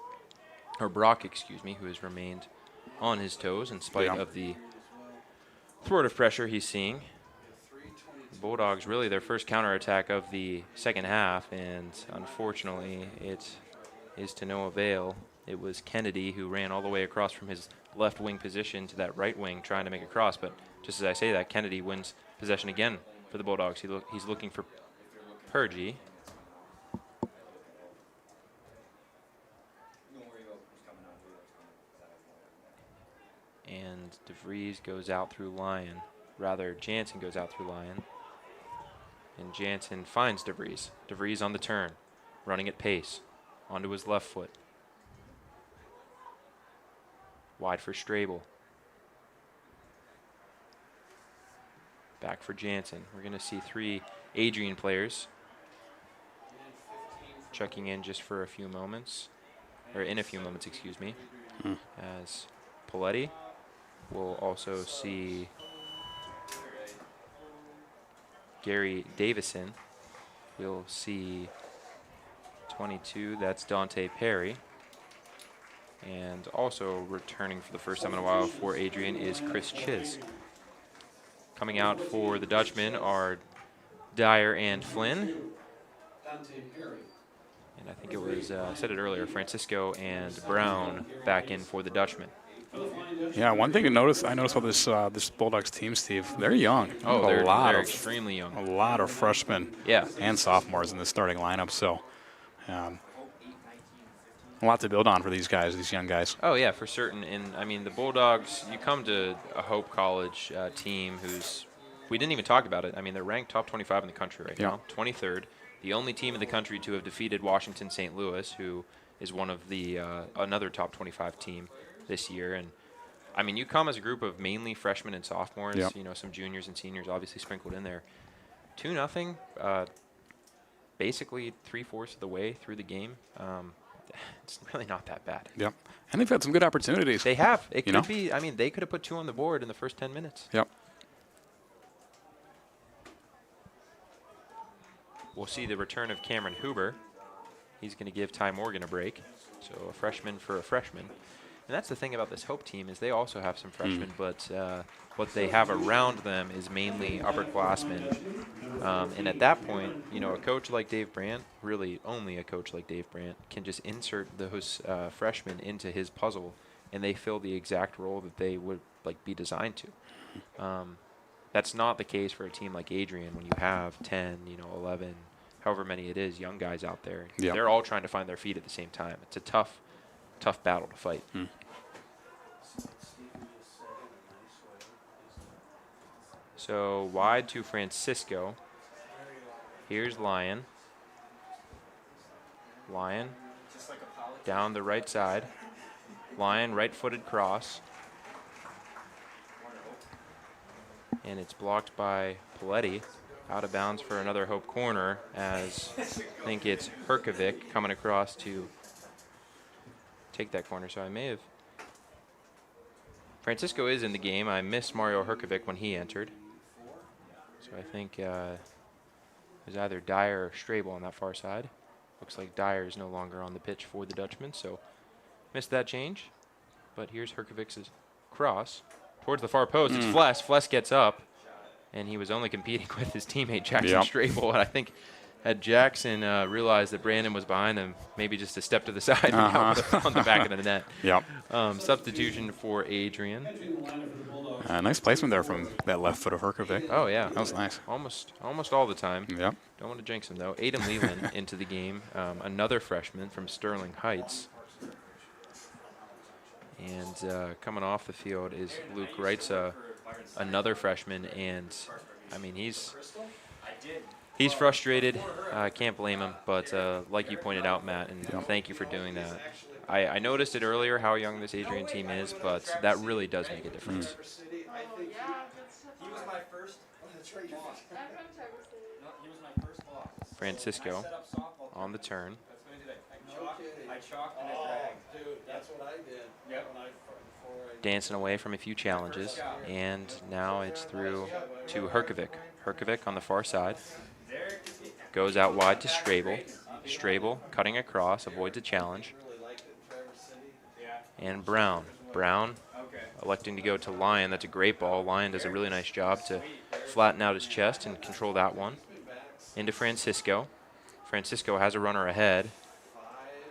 – or Brock, excuse me, who has remained on his toes in spite of the thwart of pressure he's seeing. The Bulldogs, really their first counterattack of the second half, and unfortunately it is to no avail. It was Kennedy who ran all the way across from his left wing position to that right wing trying to make a cross, but just as I say that, Kennedy wins possession again for the Bulldogs. He's looking for Purgy. DeVries goes out through Lyon. Rather, Jansen goes out through Lyon. And Jansen finds DeVries. DeVries on the turn, running at pace, onto his left foot. Wide for Strabel. Back for Jansen. We're going to see 3 Adrian players checking in just for a few moments, or in a few moments, excuse me, as Paletti. We'll also see Gary Davison. We'll see 22, that's Dante Perry. And also returning for the first time in a while for Adrian is Chris Chiz. Coming out for the Dutchmen are Dyer and Flynn. And I think it was, I said it earlier, Francisco and Brown back in for the Dutchmen. Yeah, one thing to notice, I noticed about this Bulldogs team, Steve, they're young. Oh, There's they're extremely young. A lot of freshmen and sophomores in the starting lineup, so a lot to build on for these guys, these young guys. Oh, yeah, for certain. And, I mean, the Bulldogs, you come to a Hope College team who's, we didn't even talk about it. I mean, they're ranked top 25 in the country right now, 23rd. The only team in the country to have defeated Washington St. Louis, who is one of the another top 25 team this year. And, I mean, you come as a group of mainly freshmen and sophomores, you know, some juniors and seniors obviously sprinkled in there. 2-0, basically 3/4 of the way through the game. It's really not that bad. Yep. And they've had some good opportunities. They have. It could be, I mean, they could have put 2 on the board in the first 10 minutes. Yep. We'll see the return of Cameron Huber. He's going to give Ty Morgan a break. So a freshman for a freshman. And that's the thing about this Hope team is they also have some freshmen, but what they have around them is mainly upperclassmen. And at that point, you know, a coach like Dave Brandt, really only a coach like Dave Brandt, can just insert those freshmen into his puzzle, and they fill the exact role that they would like be designed to. That's not the case for a team like Adrian when you have 10, you know, 11, however many it is, young guys out there. Yep. They're all trying to find their feet at the same time. It's a tough battle to fight. So wide to Francisco. Here's Lyon. Lyon down the right side. Lyon right-footed cross. And it's blocked by Paletti. Out of bounds for another Hope corner as I think it's Herkovic coming across to take that corner. So I may have. Francisco is in the game. I missed Mario Herkovic when he entered. So I think it was either Dyer or Strabel on that far side. Looks like Dyer is no longer on the pitch for the Dutchman, so missed that change. But here's Herkovic's cross towards the far post. It's Fless. Fless gets up, and he was only competing with his teammate Jackson Strabel. And I think had Jackson realized that Brandon was behind him, maybe just a step to the side and out on the back of the net. Substitution for Adrian. Nice placement there from that left foot of Herkovic. Oh, yeah. That was nice. Almost all the time. Yep. Don't want to jinx him, though. Aiden Leland into the game, another freshman from Sterling Heights. And coming off the field is Luke Reitza, another freshman. And, I mean, he's frustrated. I can't blame him. But like you pointed out, Matt, and thank you for doing that. I noticed it earlier how young this Adrian team is, but that really does make a difference. Francisco on the turn. Dancing away from a few challenges, and now it's through to Herkovic. Herkovic on the far side. Goes out wide to Strabel. Strabel cutting across, avoids a challenge. And Brown. Brown electing to go to Lyon. That's a great ball. Lyon does a really nice job to flatten out his chest and control that one. Into Francisco. Francisco has a runner ahead.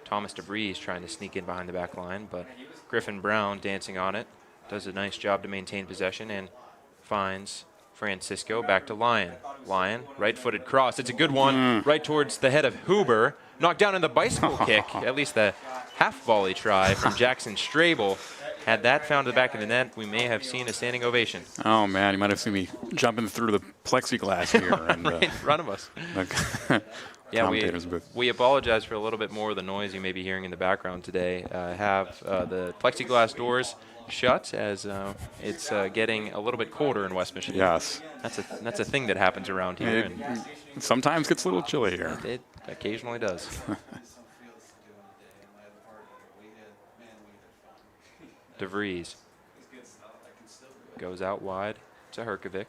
Thomas DeVries trying to sneak in behind the back line, but Griffin Brown dancing on it. Does a nice job to maintain possession and finds Francisco back to Lyon. Lyon, right-footed cross. It's a good one right towards the head of Huber. Knocked down in the bicycle kick, at least the half volley try from Jackson Strabel. Had that found the back of the net, we may have seen a standing ovation. Oh, man, you might have seen me jumping through the plexiglass here. And, Right in front of us. Yeah, commentator's booth. we apologize for a little bit more of the noise you may be hearing in the background today. Have the plexiglass doors shut as it's getting a little bit colder in West Michigan. Yes. That's a thing that happens around here, and Sometimes gets a little chilly here. it occasionally does. DeVries goes out wide to Herkovic,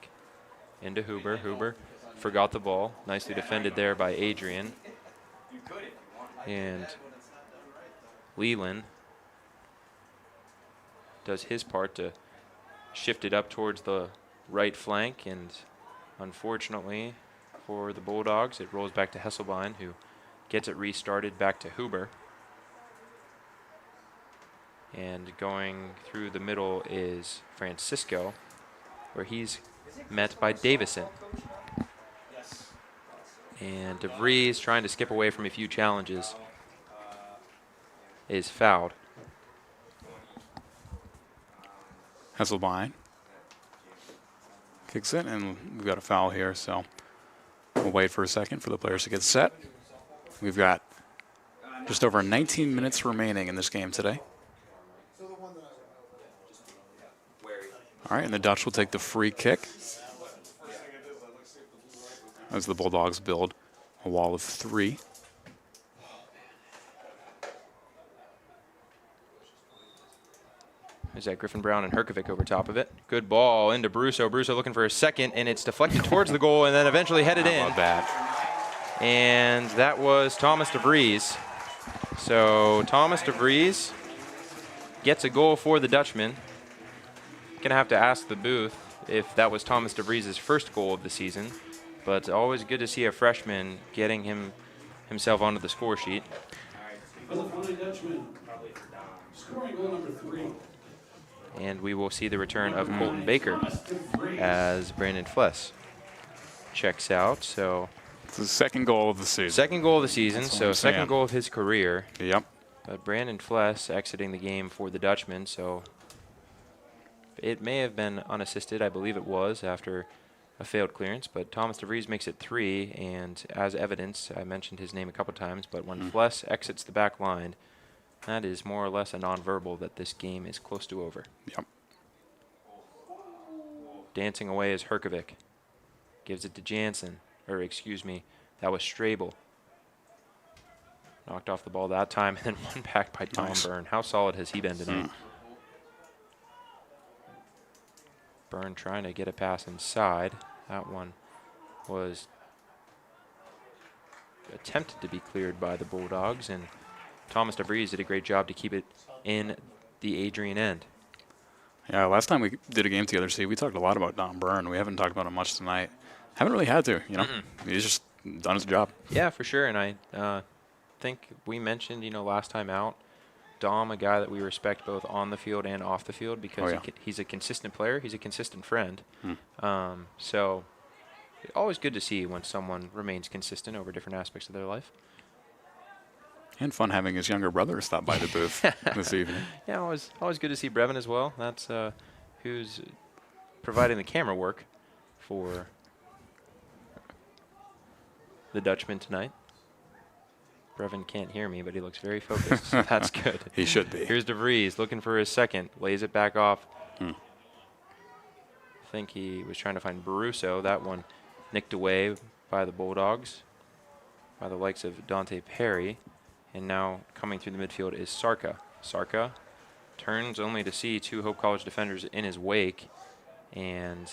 into Huber. Huber forgot the ball. Nicely defended there by Adrian. And Leland does his part to shift it up towards the right flank, and unfortunately for the Bulldogs, it rolls back to Hesselbein, who gets it restarted back to Huber. And going through the middle is Francisco, where he's met by Davison. And DeVries, trying to skip away from a few challenges, is fouled. Hesselbein kicks it, and we've got a foul here, so we'll wait for a second for the players to get set. We've got just over 19 minutes remaining in this game today. All right, and the Dutch will take the free kick as the Bulldogs build a wall of 3. There's that Griffin Brown and Herkovic over top of it. Good ball into Brusso. Brusso looking for a second, and it's deflected towards the goal and then eventually headed in. How about that? And that was Thomas DeVries. So Thomas DeVries gets a goal for the Dutchman. Gonna have to ask the booth if that was Thomas DeVries' first goal of the season, but always good to see a freshman getting himself onto the score sheet. For the Flying Dutchman, scoring goal number 3. And we will see the return of Colton Baker as Brandon Fless checks out. So It's the second goal of the season. second goal of the season, That's what so I'm second saying. goal of his career. Yep. But Brandon Fless exiting the game for the Dutchman, so it may have been unassisted. I believe it was after a failed clearance, but Thomas DeVries makes it 3, and as evidence, I mentioned his name a couple times, but when Fless exits the back line, that is more or less a nonverbal that this game is close to over. Yep. Dancing away is Herkovic. Gives it to Jansen, or excuse me, that was Strabel. Knocked off the ball that time, and then one back by Tom Nice. Byrne. How solid has he been tonight? Byrne trying to get a pass inside. That one was attempted to be cleared by the Bulldogs, and Thomas DeVries did a great job to keep it in the Adrian end. Yeah, last time we did a game together, see, we talked a lot about Don Byrne. We haven't talked about him much tonight. Haven't really had to, you know. He's just done his job. Yeah, for sure, and I think we mentioned, last time out, Dom, a guy that we respect both on the field and off the field because he's a consistent player. He's a consistent friend. So always good to see when someone remains consistent over different aspects of their life. And fun having his younger brother stop by the booth this evening. Yeah, always good to see Brevin as well. That's who's providing the camera work for the Dutchman tonight. Brevin can't hear me, but he looks very focused, so that's good. He should be. Here's DeVries looking for his second, lays it back off. I think he was trying to find Baruso. That one nicked away by the Bulldogs, by the likes of Dante Perry. And now coming through the midfield is Sarka. Sarka turns only to see 2 Hope College defenders in his wake, and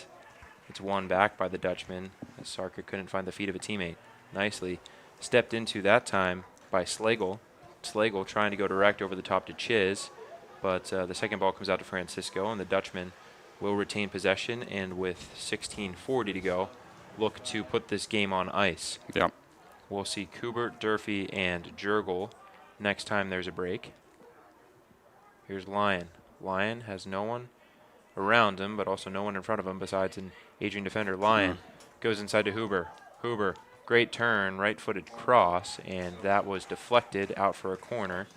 it's won back by the Dutchman as Sarka couldn't find the feet of a teammate. Nicely stepped into that time by Slagle. Slagle trying to go direct over the top to Chiz, but the second ball comes out to Francisco, and the Dutchman will retain possession, and with 16:40 to go, look to put this game on ice. Yep. We'll see Kubert, Durfee, and Jurgel next time there's a break. Here's Lyon. Lyon has no one around him, but also no one in front of him besides an Adrian defender. Lyon goes inside to Huber. Huber, great turn, right-footed cross, and that was deflected out for a corner.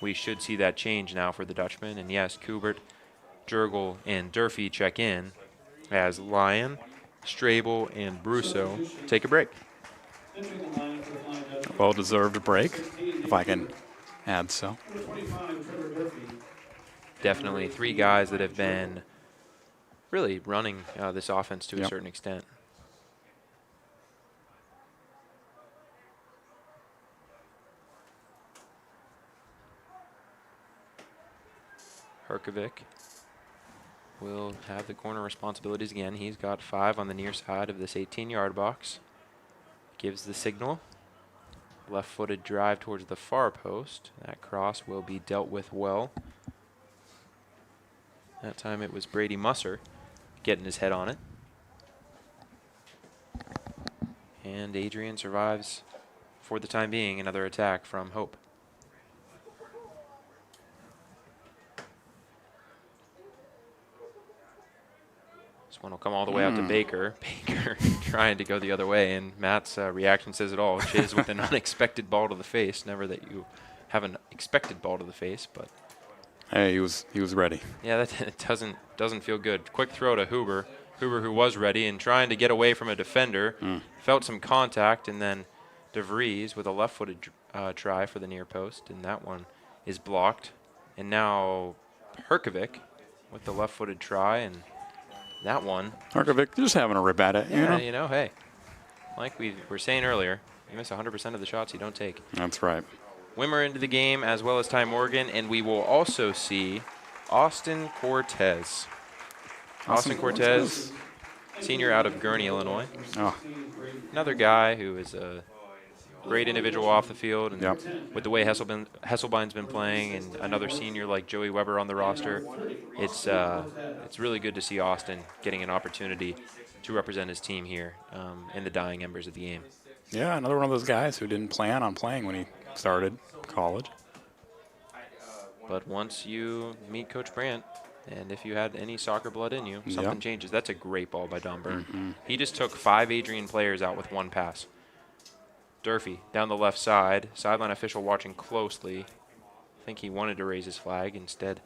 we should see that change now for the Dutchman. And yes, Kubert, Jurgel, and Durfee check in as Lyon, Strabel, and Brusso take a break. Well-deserved break, if I can add so. Definitely 3 guys that have been really running this offense to a certain extent. Herkovic will have the corner responsibilities again. He's got 5 on the near side of this 18-yard box. Gives the signal. Left-footed drive towards the far post. That cross will be dealt with well. That time it was Brady Musser getting his head on it. And Adrian survives for the time being. Another attack from Hope. This one will come all the way out to Baker. Baker trying to go the other way, and Matt's reaction says it all. Chiz with an unexpected ball to the face. Never that you have an expected ball to the face, but hey, he was ready. yeah, that doesn't feel good. Quick throw to Huber. Huber, who was ready and trying to get away from a defender, felt some contact, and then DeVries with a left-footed try for the near post, and that one is blocked. And now Herkovic with the left-footed try, and that one. Herkovic just having a rip at it. Yeah, You know? hey, like we were saying earlier, you miss 100% of the shots you don't take. That's right. Wimmer into the game, as well as Ty Morgan, and we will also see Austin Cortez. Austin Cortez, senior out of Gurnee, Illinois. Oh, Another guy who is a great individual off the field, and with the way Hesselbein's been playing, and another senior like Joey Weber on the roster, it's really good to see Austin getting an opportunity to represent his team here in the dying embers of the game. yeah, another one of those guys who didn't plan on playing when he started college. But once you meet Coach Brandt, and if you had any soccer blood in you, something changes. That's a great ball by Don Byrne. He just took 5 Adrian players out with 1 pass. Durfee down the left side. Sideline official watching closely. I think he wanted to raise his flag. Instead,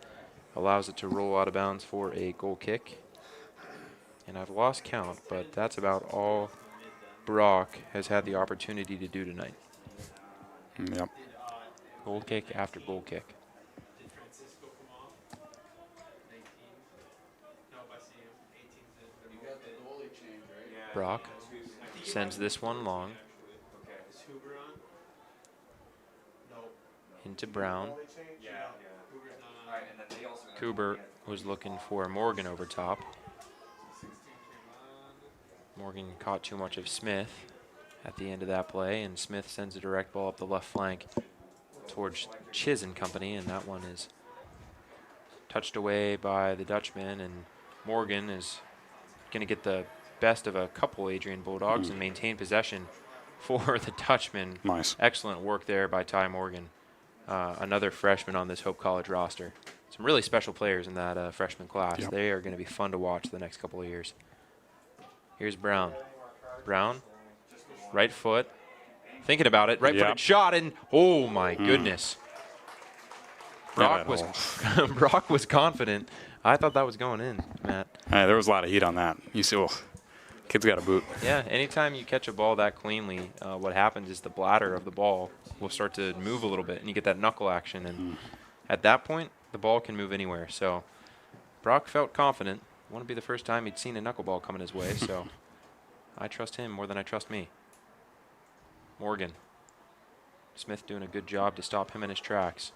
allows it to roll out of bounds for a goal kick. And I've lost count, but that's about all Brock has had the opportunity to do tonight. Yep. Goal kick after goal kick. Brock sends this one long into Brown. Kuber was looking for Morgan over top. Morgan caught too much of Smith at the end of that play, and Smith sends a direct ball up the left flank towards Chiz and company, and that one is touched away by the Dutchman, and Morgan is going to get the best of a couple Adrian Bulldogs and maintain possession for the Dutchman. Nice. Excellent work there by Ty Morgan, another freshman on this Hope College roster. Some really special players in that freshman class. Yep. They are going to be fun to watch the next couple of years. Here's Brown. Brown, right foot, thinking about it, right-footed shot, and oh my goodness. Brock was confident. I thought that was going in, Matt. Hey, there was a lot of heat on that. You see, kid's got a boot. Yeah, anytime you catch a ball that cleanly, what happens is the bladder of the ball will start to move a little bit, and you get that knuckle action. And at that point, the ball can move anywhere. So Brock felt confident. Wouldn't be the first time he'd seen a knuckleball coming his way, so I trust him more than I trust me. Morgan. Smith doing a good job to stop him in his tracks.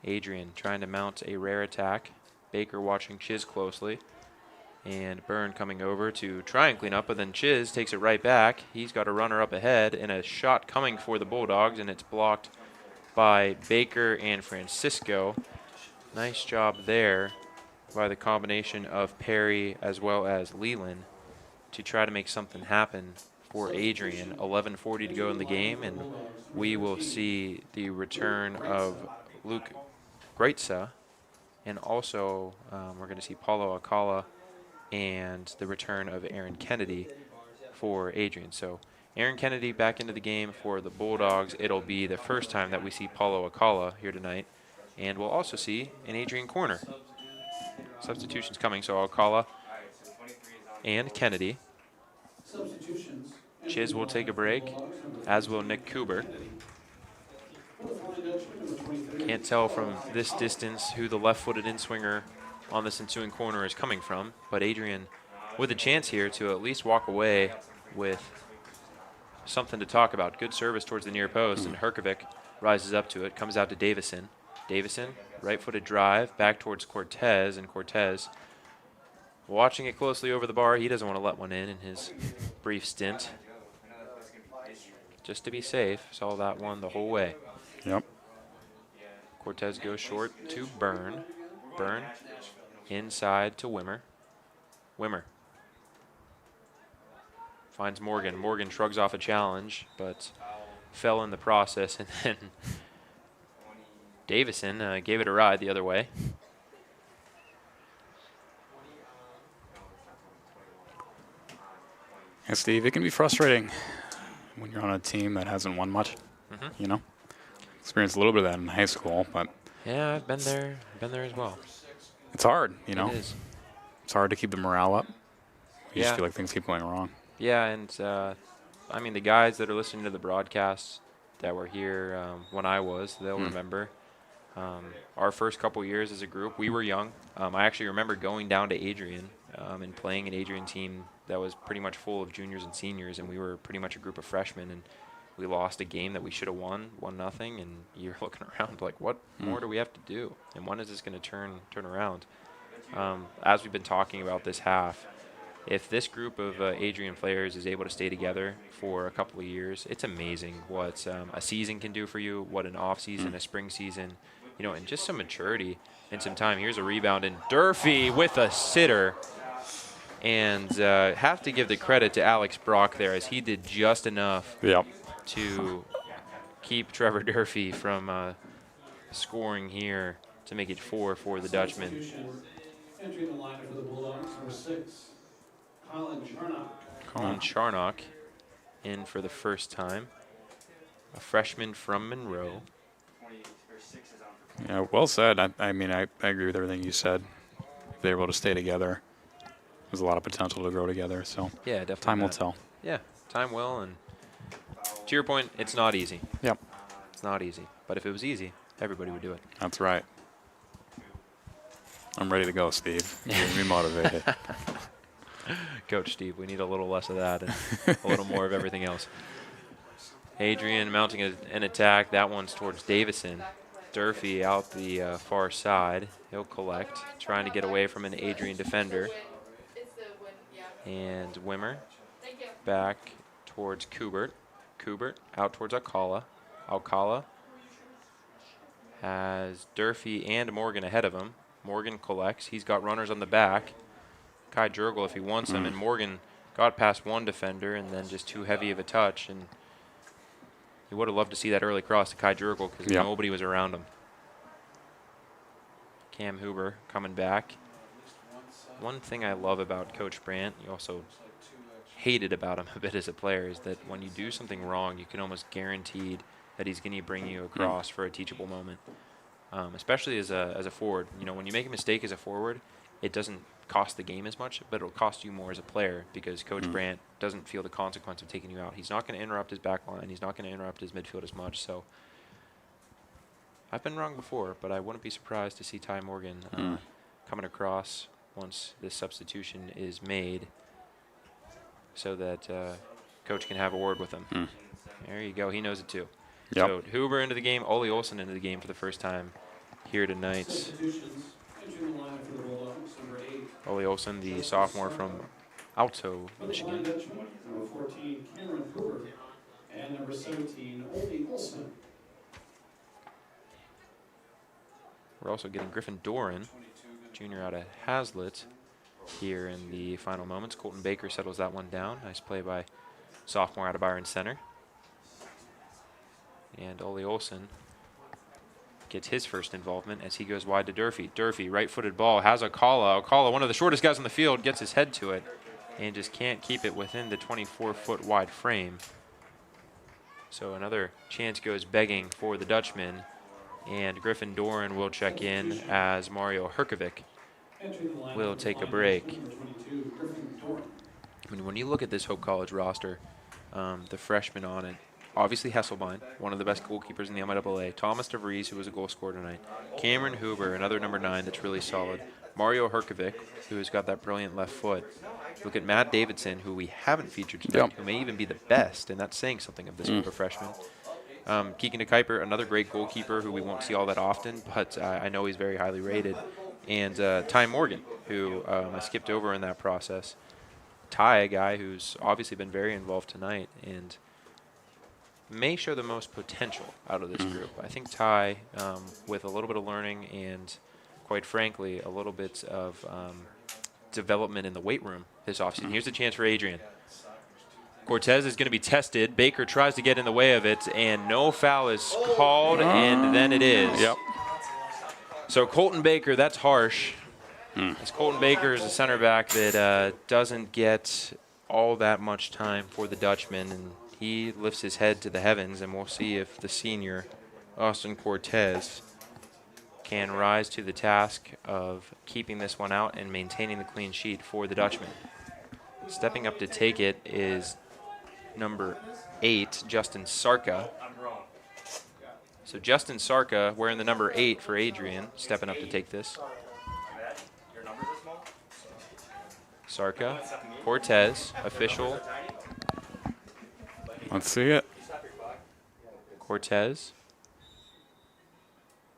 Adrian trying to mount a rare attack. Baker watching Chiz closely. And Byrne coming over to try and clean up, but then Chiz takes it right back. He's got a runner up ahead and a shot coming for the Bulldogs, and it's blocked by Baker and Francisco. Nice job there by the combination of Perry as well as Leland to try to make something happen for Adrian. 11:40 to go in the game, and we will see the return of Luke Greitza, and also we're going to see Paulo Alcala and the return of Aaron Kennedy for Adrian. So Aaron Kennedy back into the game for the Bulldogs. It'll be the first time that we see Paulo Akala here tonight. And we'll also see an Adrian corner. Substitutions coming, so Akala and Kennedy. Substitutions. Chiz will take a break, as will Nick Kubert. Can't tell from this distance who the left-footed in-swinger on this ensuing corner is coming from, but Adrian with a chance here to at least walk away with something to talk about. Good service towards the near post, and Herkovic rises up to it, comes out to Davison. Davison, right-footed drive, back towards Cortez, and Cortez watching it closely over the bar. He doesn't want to let one in his brief stint. Just to be safe, saw that one the whole way. Yep. Cortez goes short to Byrne. Byrne inside to Wimmer. Wimmer finds Morgan. Morgan shrugs off a challenge, but fell in the process, and then Davison gave it a ride the other way. And Steve, it can be frustrating when you're on a team that hasn't won much. You know, experienced a little bit of that in high school, but Yeah, I've been there as well. it's hard. You know, It is. it's hard to keep the morale up. You Yeah. just feel like things keep going wrong. Yeah, and I mean, the guys that are listening to the broadcasts that were here when I was, they'll remember. Our first couple years as a group, we were young. I actually remember going down to Adrian and playing an Adrian team that was pretty much full of juniors and seniors, and we were pretty much a group of freshmen, and we lost a game that we should have won 1-0, and you're looking around like, what more do we have to do? And when is this going to turn around? As we've been talking about this half, if this group of Adrian players is able to stay together for a couple of years, it's amazing what a season can do for you, what an off season, a spring season, you know, and just some maturity and some time. Here's a rebound, and Durfee with a sitter. And have to give the credit to Alex Brock there, as he did just enough Yep. to keep Trevor Durfee from scoring here to make it 4 for the Dutchman. Substitution. Entering the lineup for the Bulldogs, number 6, Colin Charnock. Colin Charnock in for the first time. A freshman from Monroe. Yeah, well said. I mean, I agree with everything you said. If they're able to stay together, there's a lot of potential to grow together. So Yeah, definitely. time will that. tell. Yeah, time will. And to your point, it's not easy. Yep, It's not easy. But if it was easy, everybody would do it. that's right. I'm ready to go, Steve. You're getting me motivated. Coach Steve, we need a little less of that and a little more of everything else. Adrian mounting an attack. That one's towards Davison. Durfee out the far side. He'll collect, trying to get away from an Adrian defender. And Wimmer back towards Kubert. Kubert out towards Alcala. Alcala has Durfee and Morgan ahead of him. Morgan collects. He's got runners on the back. Kai Jurgel if he wants him. And Morgan got past one defender and then just too heavy of a touch. And he would have loved to see that early cross to Kai Jurgel because nobody was around him. Cam Huber coming back. One thing I love about Coach Brandt, you also hated about him a bit as a player, is that when you do something wrong, you can almost guaranteed that he's going to bring you across for a teachable moment. Especially as a forward. You know, when you make a mistake as a forward, it doesn't cost the game as much, but it'll cost you more as a player because Coach Brandt doesn't feel the consequence of taking you out. He's not going to interrupt his back line. He's not going to interrupt his midfield as much. So I've been wrong before, but I wouldn't be surprised to see Ty Morgan coming across once this substitution is made so that Coach can have a word with him. There you go. He knows it too. Yep. So Huber into the game, Ole Olsen into the game for the first time here tonight. Substitutions. Entering the lineup for the Bulldogs, number 8, Ole Olsen, the sophomore from Alto, for the Michigan. Flying Dutchman, number 14, Cameron Hoover, and number 17, Ole Olsen. We're also getting Griffin Doran, junior out of Hazlitt, here in the final moments. Colton Baker settles that one down. Nice play by sophomore out of Byron Center. And Ole Olsen gets his first involvement as he goes wide to Durfee. Durfee, right-footed ball, has Alcala. Alcala, one of the shortest guys on the field, gets his head to it and just can't keep it within the 24-foot wide frame. So another chance goes begging for the Dutchman, and Griffin Doran will check in as Mario Herkovic will take a break. I mean, when you look at this Hope College roster, the freshmen on it, obviously Hesselbein, one of the best goalkeepers in the MIAA. Thomas DeVries, who was a goal scorer tonight. Cameron Huber, another number 9 that's really solid. Mario Herkovic, who has got that brilliant left foot. Look at Matt Davidson, who we haven't featured tonight, who may even be the best, and that's saying something of this group of freshmen. Keegan de Kuiper, another great goalkeeper who we won't see all that often, but I know he's very highly rated. And Ty Morgan, who I skipped over in that process. Ty, a guy who's obviously been very involved tonight and may show the most potential out of this group. I think Ty, with a little bit of learning and, quite frankly, a little bit of development in the weight room this offseason. Here's a chance for Adrian. Cortez is going to be tested. Baker tries to get in the way of it, and no foul is called, and then it is. Yep. So Colton Baker, that's harsh. As Colton Baker is a center back that doesn't get all that much time for the Dutchman, and he lifts his head to the heavens, and we'll see if the senior, Austin Cortez, can rise to the task of keeping this one out and maintaining the clean sheet for the Dutchman. Stepping up to take it is number 8, Justin Sarka. So Justin Sarka, wearing the number 8 for Adrian, stepping up to take this. Sarka, Cortez, official. Let's see it. Cortez.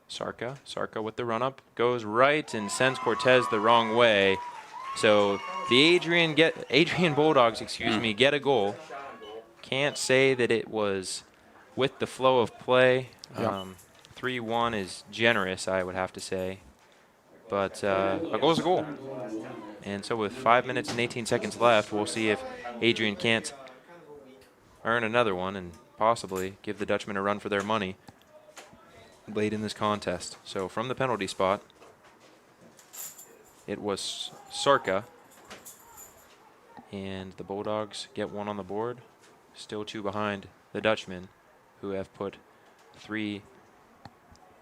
Sarka with the run-up. Goes right and sends Cortez the wrong way. So the Adrian Bulldogs, get a goal. Can't say that it was with the flow of play. 3-1 is generous, I would have to say. But a goal is a goal. And so with 5 minutes and 18 seconds left, we'll see if Adrian can't earn another one and possibly give the Dutchmen a run for their money late in this contest. So from the penalty spot, it was Sarka. And the Bulldogs get one on the board. Still 2 behind the Dutchmen, who have put 3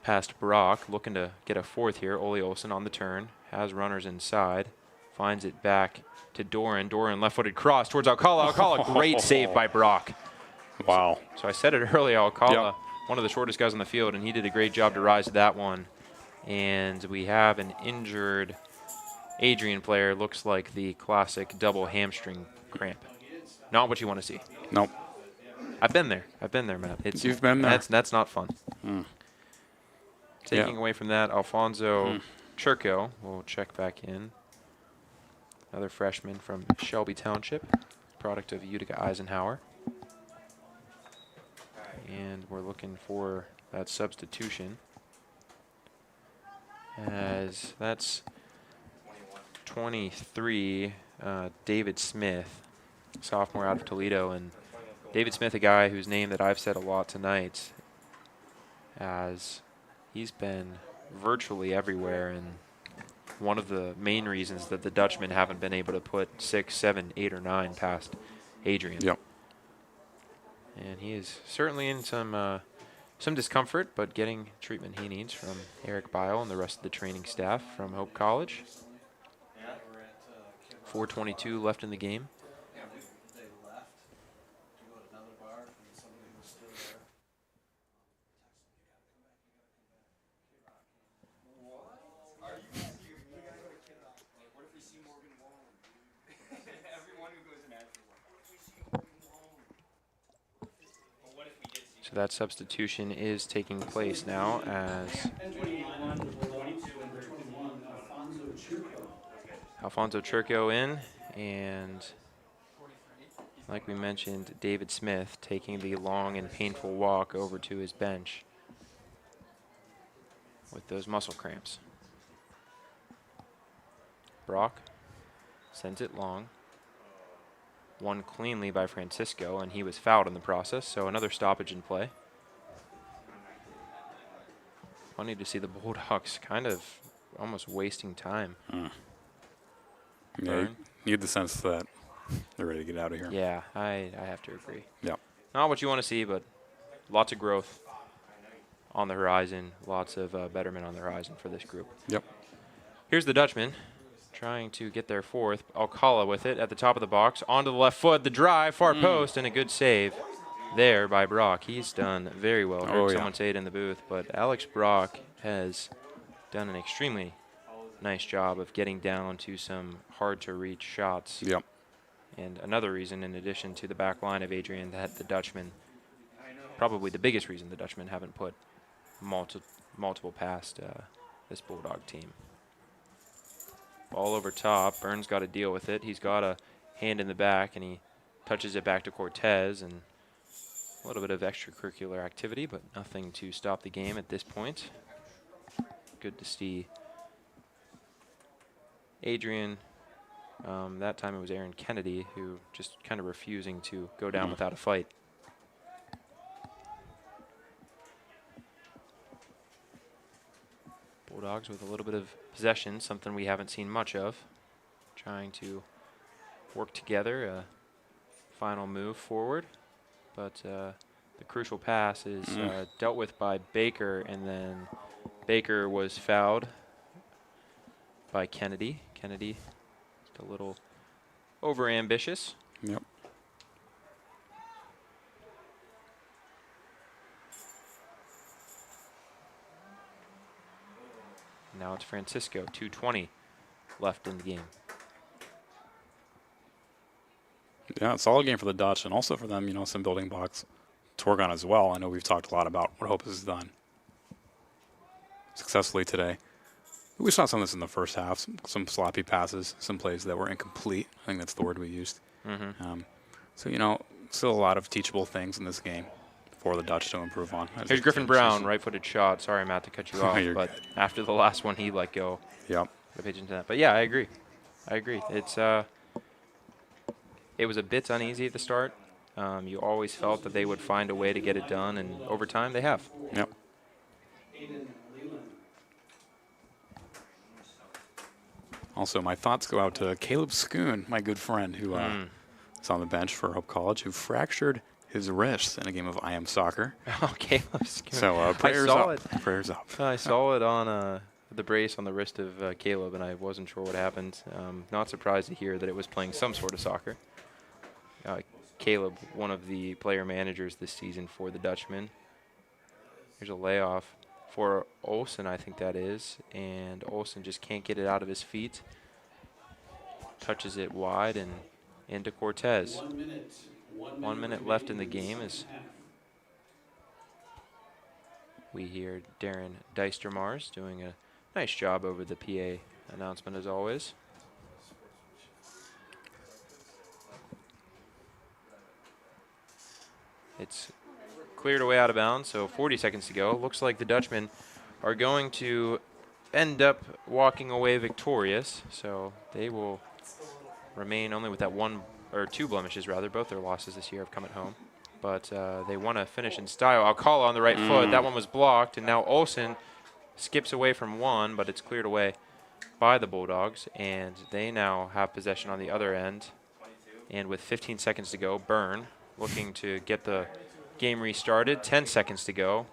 past Brock. Looking to get a 4th here. Ole Olsen on the turn. Has runners inside. Finds it back to Doran. Doran left-footed cross towards Alcala. Alcala, great save by Brock. Wow. So I said it earlier, Alcala, one of the shortest guys on the field, and he did a great job to rise to that one. And we have an injured Adrian player. Looks like the classic double hamstring cramp. Not what you want to see. Nope. I've been there, Matt. You've been there. That's not fun. Taking away from that, Alfonso Churko will check back in. Another freshman from Shelby Township, product of Utica Eisenhower. And we're looking for that substitution, as that's 23, David Smith, sophomore out of Toledo. And David Smith, a guy whose name that I've said a lot tonight, as he's been virtually everywhere, and one of the main reasons that the Dutchmen haven't been able to put 6, 7, 8, or 9 past Adrian. Yep. And he is certainly in some discomfort, but getting treatment he needs from Eric Bile and the rest of the training staff from Hope College. 4:22 left in the game. So that substitution is taking place now as Alfonso Churko in, and like we mentioned, David Smith taking the long and painful walk over to his bench with those muscle cramps. Brock sends it long. Won cleanly by Francisco, and he was fouled in the process, so another stoppage in play. Funny to see the Bulldogs kind of almost wasting time. Yeah, you get the sense that they're ready to get out of here. Yeah, I have to agree. Yep. Not what you want to see, but lots of growth on the horizon, lots of betterment on the horizon for this group. Yep. Here's the Dutchman trying to get their fourth. Alcala with it at the top of the box. Onto the left foot, the drive, far post, and a good save there by Brock. He's done very well. Heard someone say it in the booth, but Alex Brock has done an extremely nice job of getting down to some hard-to-reach shots. Yep. And another reason, in addition to the back line of Adrian, that the Dutchman, probably the biggest reason the Dutchmen haven't put multiple past this Bulldog team. Ball over top. Burns got to deal with it. He's got a hand in the back, and he touches it back to Cortez. And a little bit of extracurricular activity, but nothing to stop the game at this point. Good to see Adrian. That time it was Aaron Kennedy who just kind of refusing to go down without a fight. Bulldogs with a little bit of possession, something we haven't seen much of. Trying to work together, a final move forward. But the crucial pass is dealt with by Baker, and then Baker was fouled by Kennedy. Kennedy just a little over-ambitious. Yep. Now it's Francisco, 2:20 left in the game. Yeah, solid game for the Dutch, and also for them, you know, some building blocks to work on as well. I know we've talked a lot about what Hope has done successfully today. We saw some of this in the first half, some sloppy passes, some plays that were incomplete. I think that's the word we used. So, you know, still a lot of teachable things in this game for the Dutch to improve on. Here's Griffin Brown, right-footed shot. Sorry, Matt, to cut you off, but good. after the last one, he let go. Yep. The pitch into that. But yeah, I agree. It's it was a bit uneasy at the start. You always felt that they would find a way to get it done, and over time they have. Yep. Also, my thoughts go out to Caleb Schoon, my good friend, who is on the bench for Hope College, who fractured his wrist in a game of I Am Soccer. Oh, Caleb Schoon. So prayers up. Prayers up. I saw it on the brace on the wrist of Caleb, and I wasn't sure what happened. Not surprised to hear that it was playing some sort of soccer. Caleb, one of the player managers this season for the Dutchmen. Here's a layoff for Olsen, I think that is, and Olsen just can't get it out of his feet. Touches it wide and into Cortez. 1 minute left in the game as we hear Darren Deistermars doing a nice job over the PA announcement as always. It's cleared away out of bounds, so 40 seconds to go. Looks like the Dutchmen are going to end up walking away victorious, so they will remain only with that two blemishes rather. Both their losses this year have come at home, but they want to finish in style. Alcala on the right foot. That one was blocked, and now Olsen skips away from one, but it's cleared away by the Bulldogs, and they now have possession on the other end. And with 15 seconds to go, Byrne looking to get the game restarted. 10 seconds to go.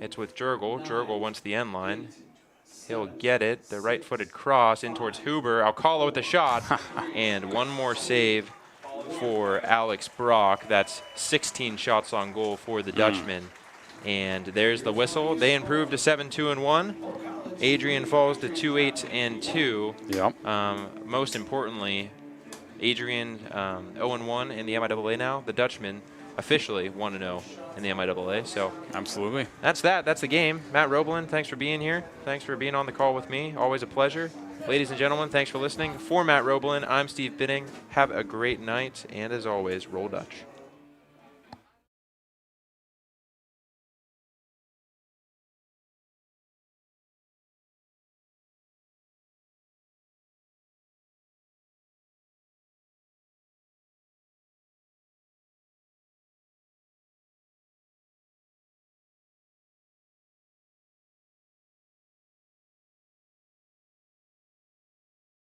It's with Jurgel. Jurgel wants the end line. He'll get it. The right-footed cross in towards Huber. Alcala with the shot. And one more save for Alex Brock. That's 16 shots on goal for the Dutchmen. And there's the whistle. They improved to 7-2-1. Adrian falls to 2-8-2. Yep. Most importantly, Adrian 0-1 in the MIAA now. The Dutchmen officially 1-0 in the MIAA. So Absolutely. that's that. That's the game. Matt Roblin, thanks for being here. Thanks for being on the call with me. Always a pleasure. Ladies and gentlemen, thanks for listening. For Matt Roblin, I'm Steve Bidding. Have a great night, and as always, roll Dutch.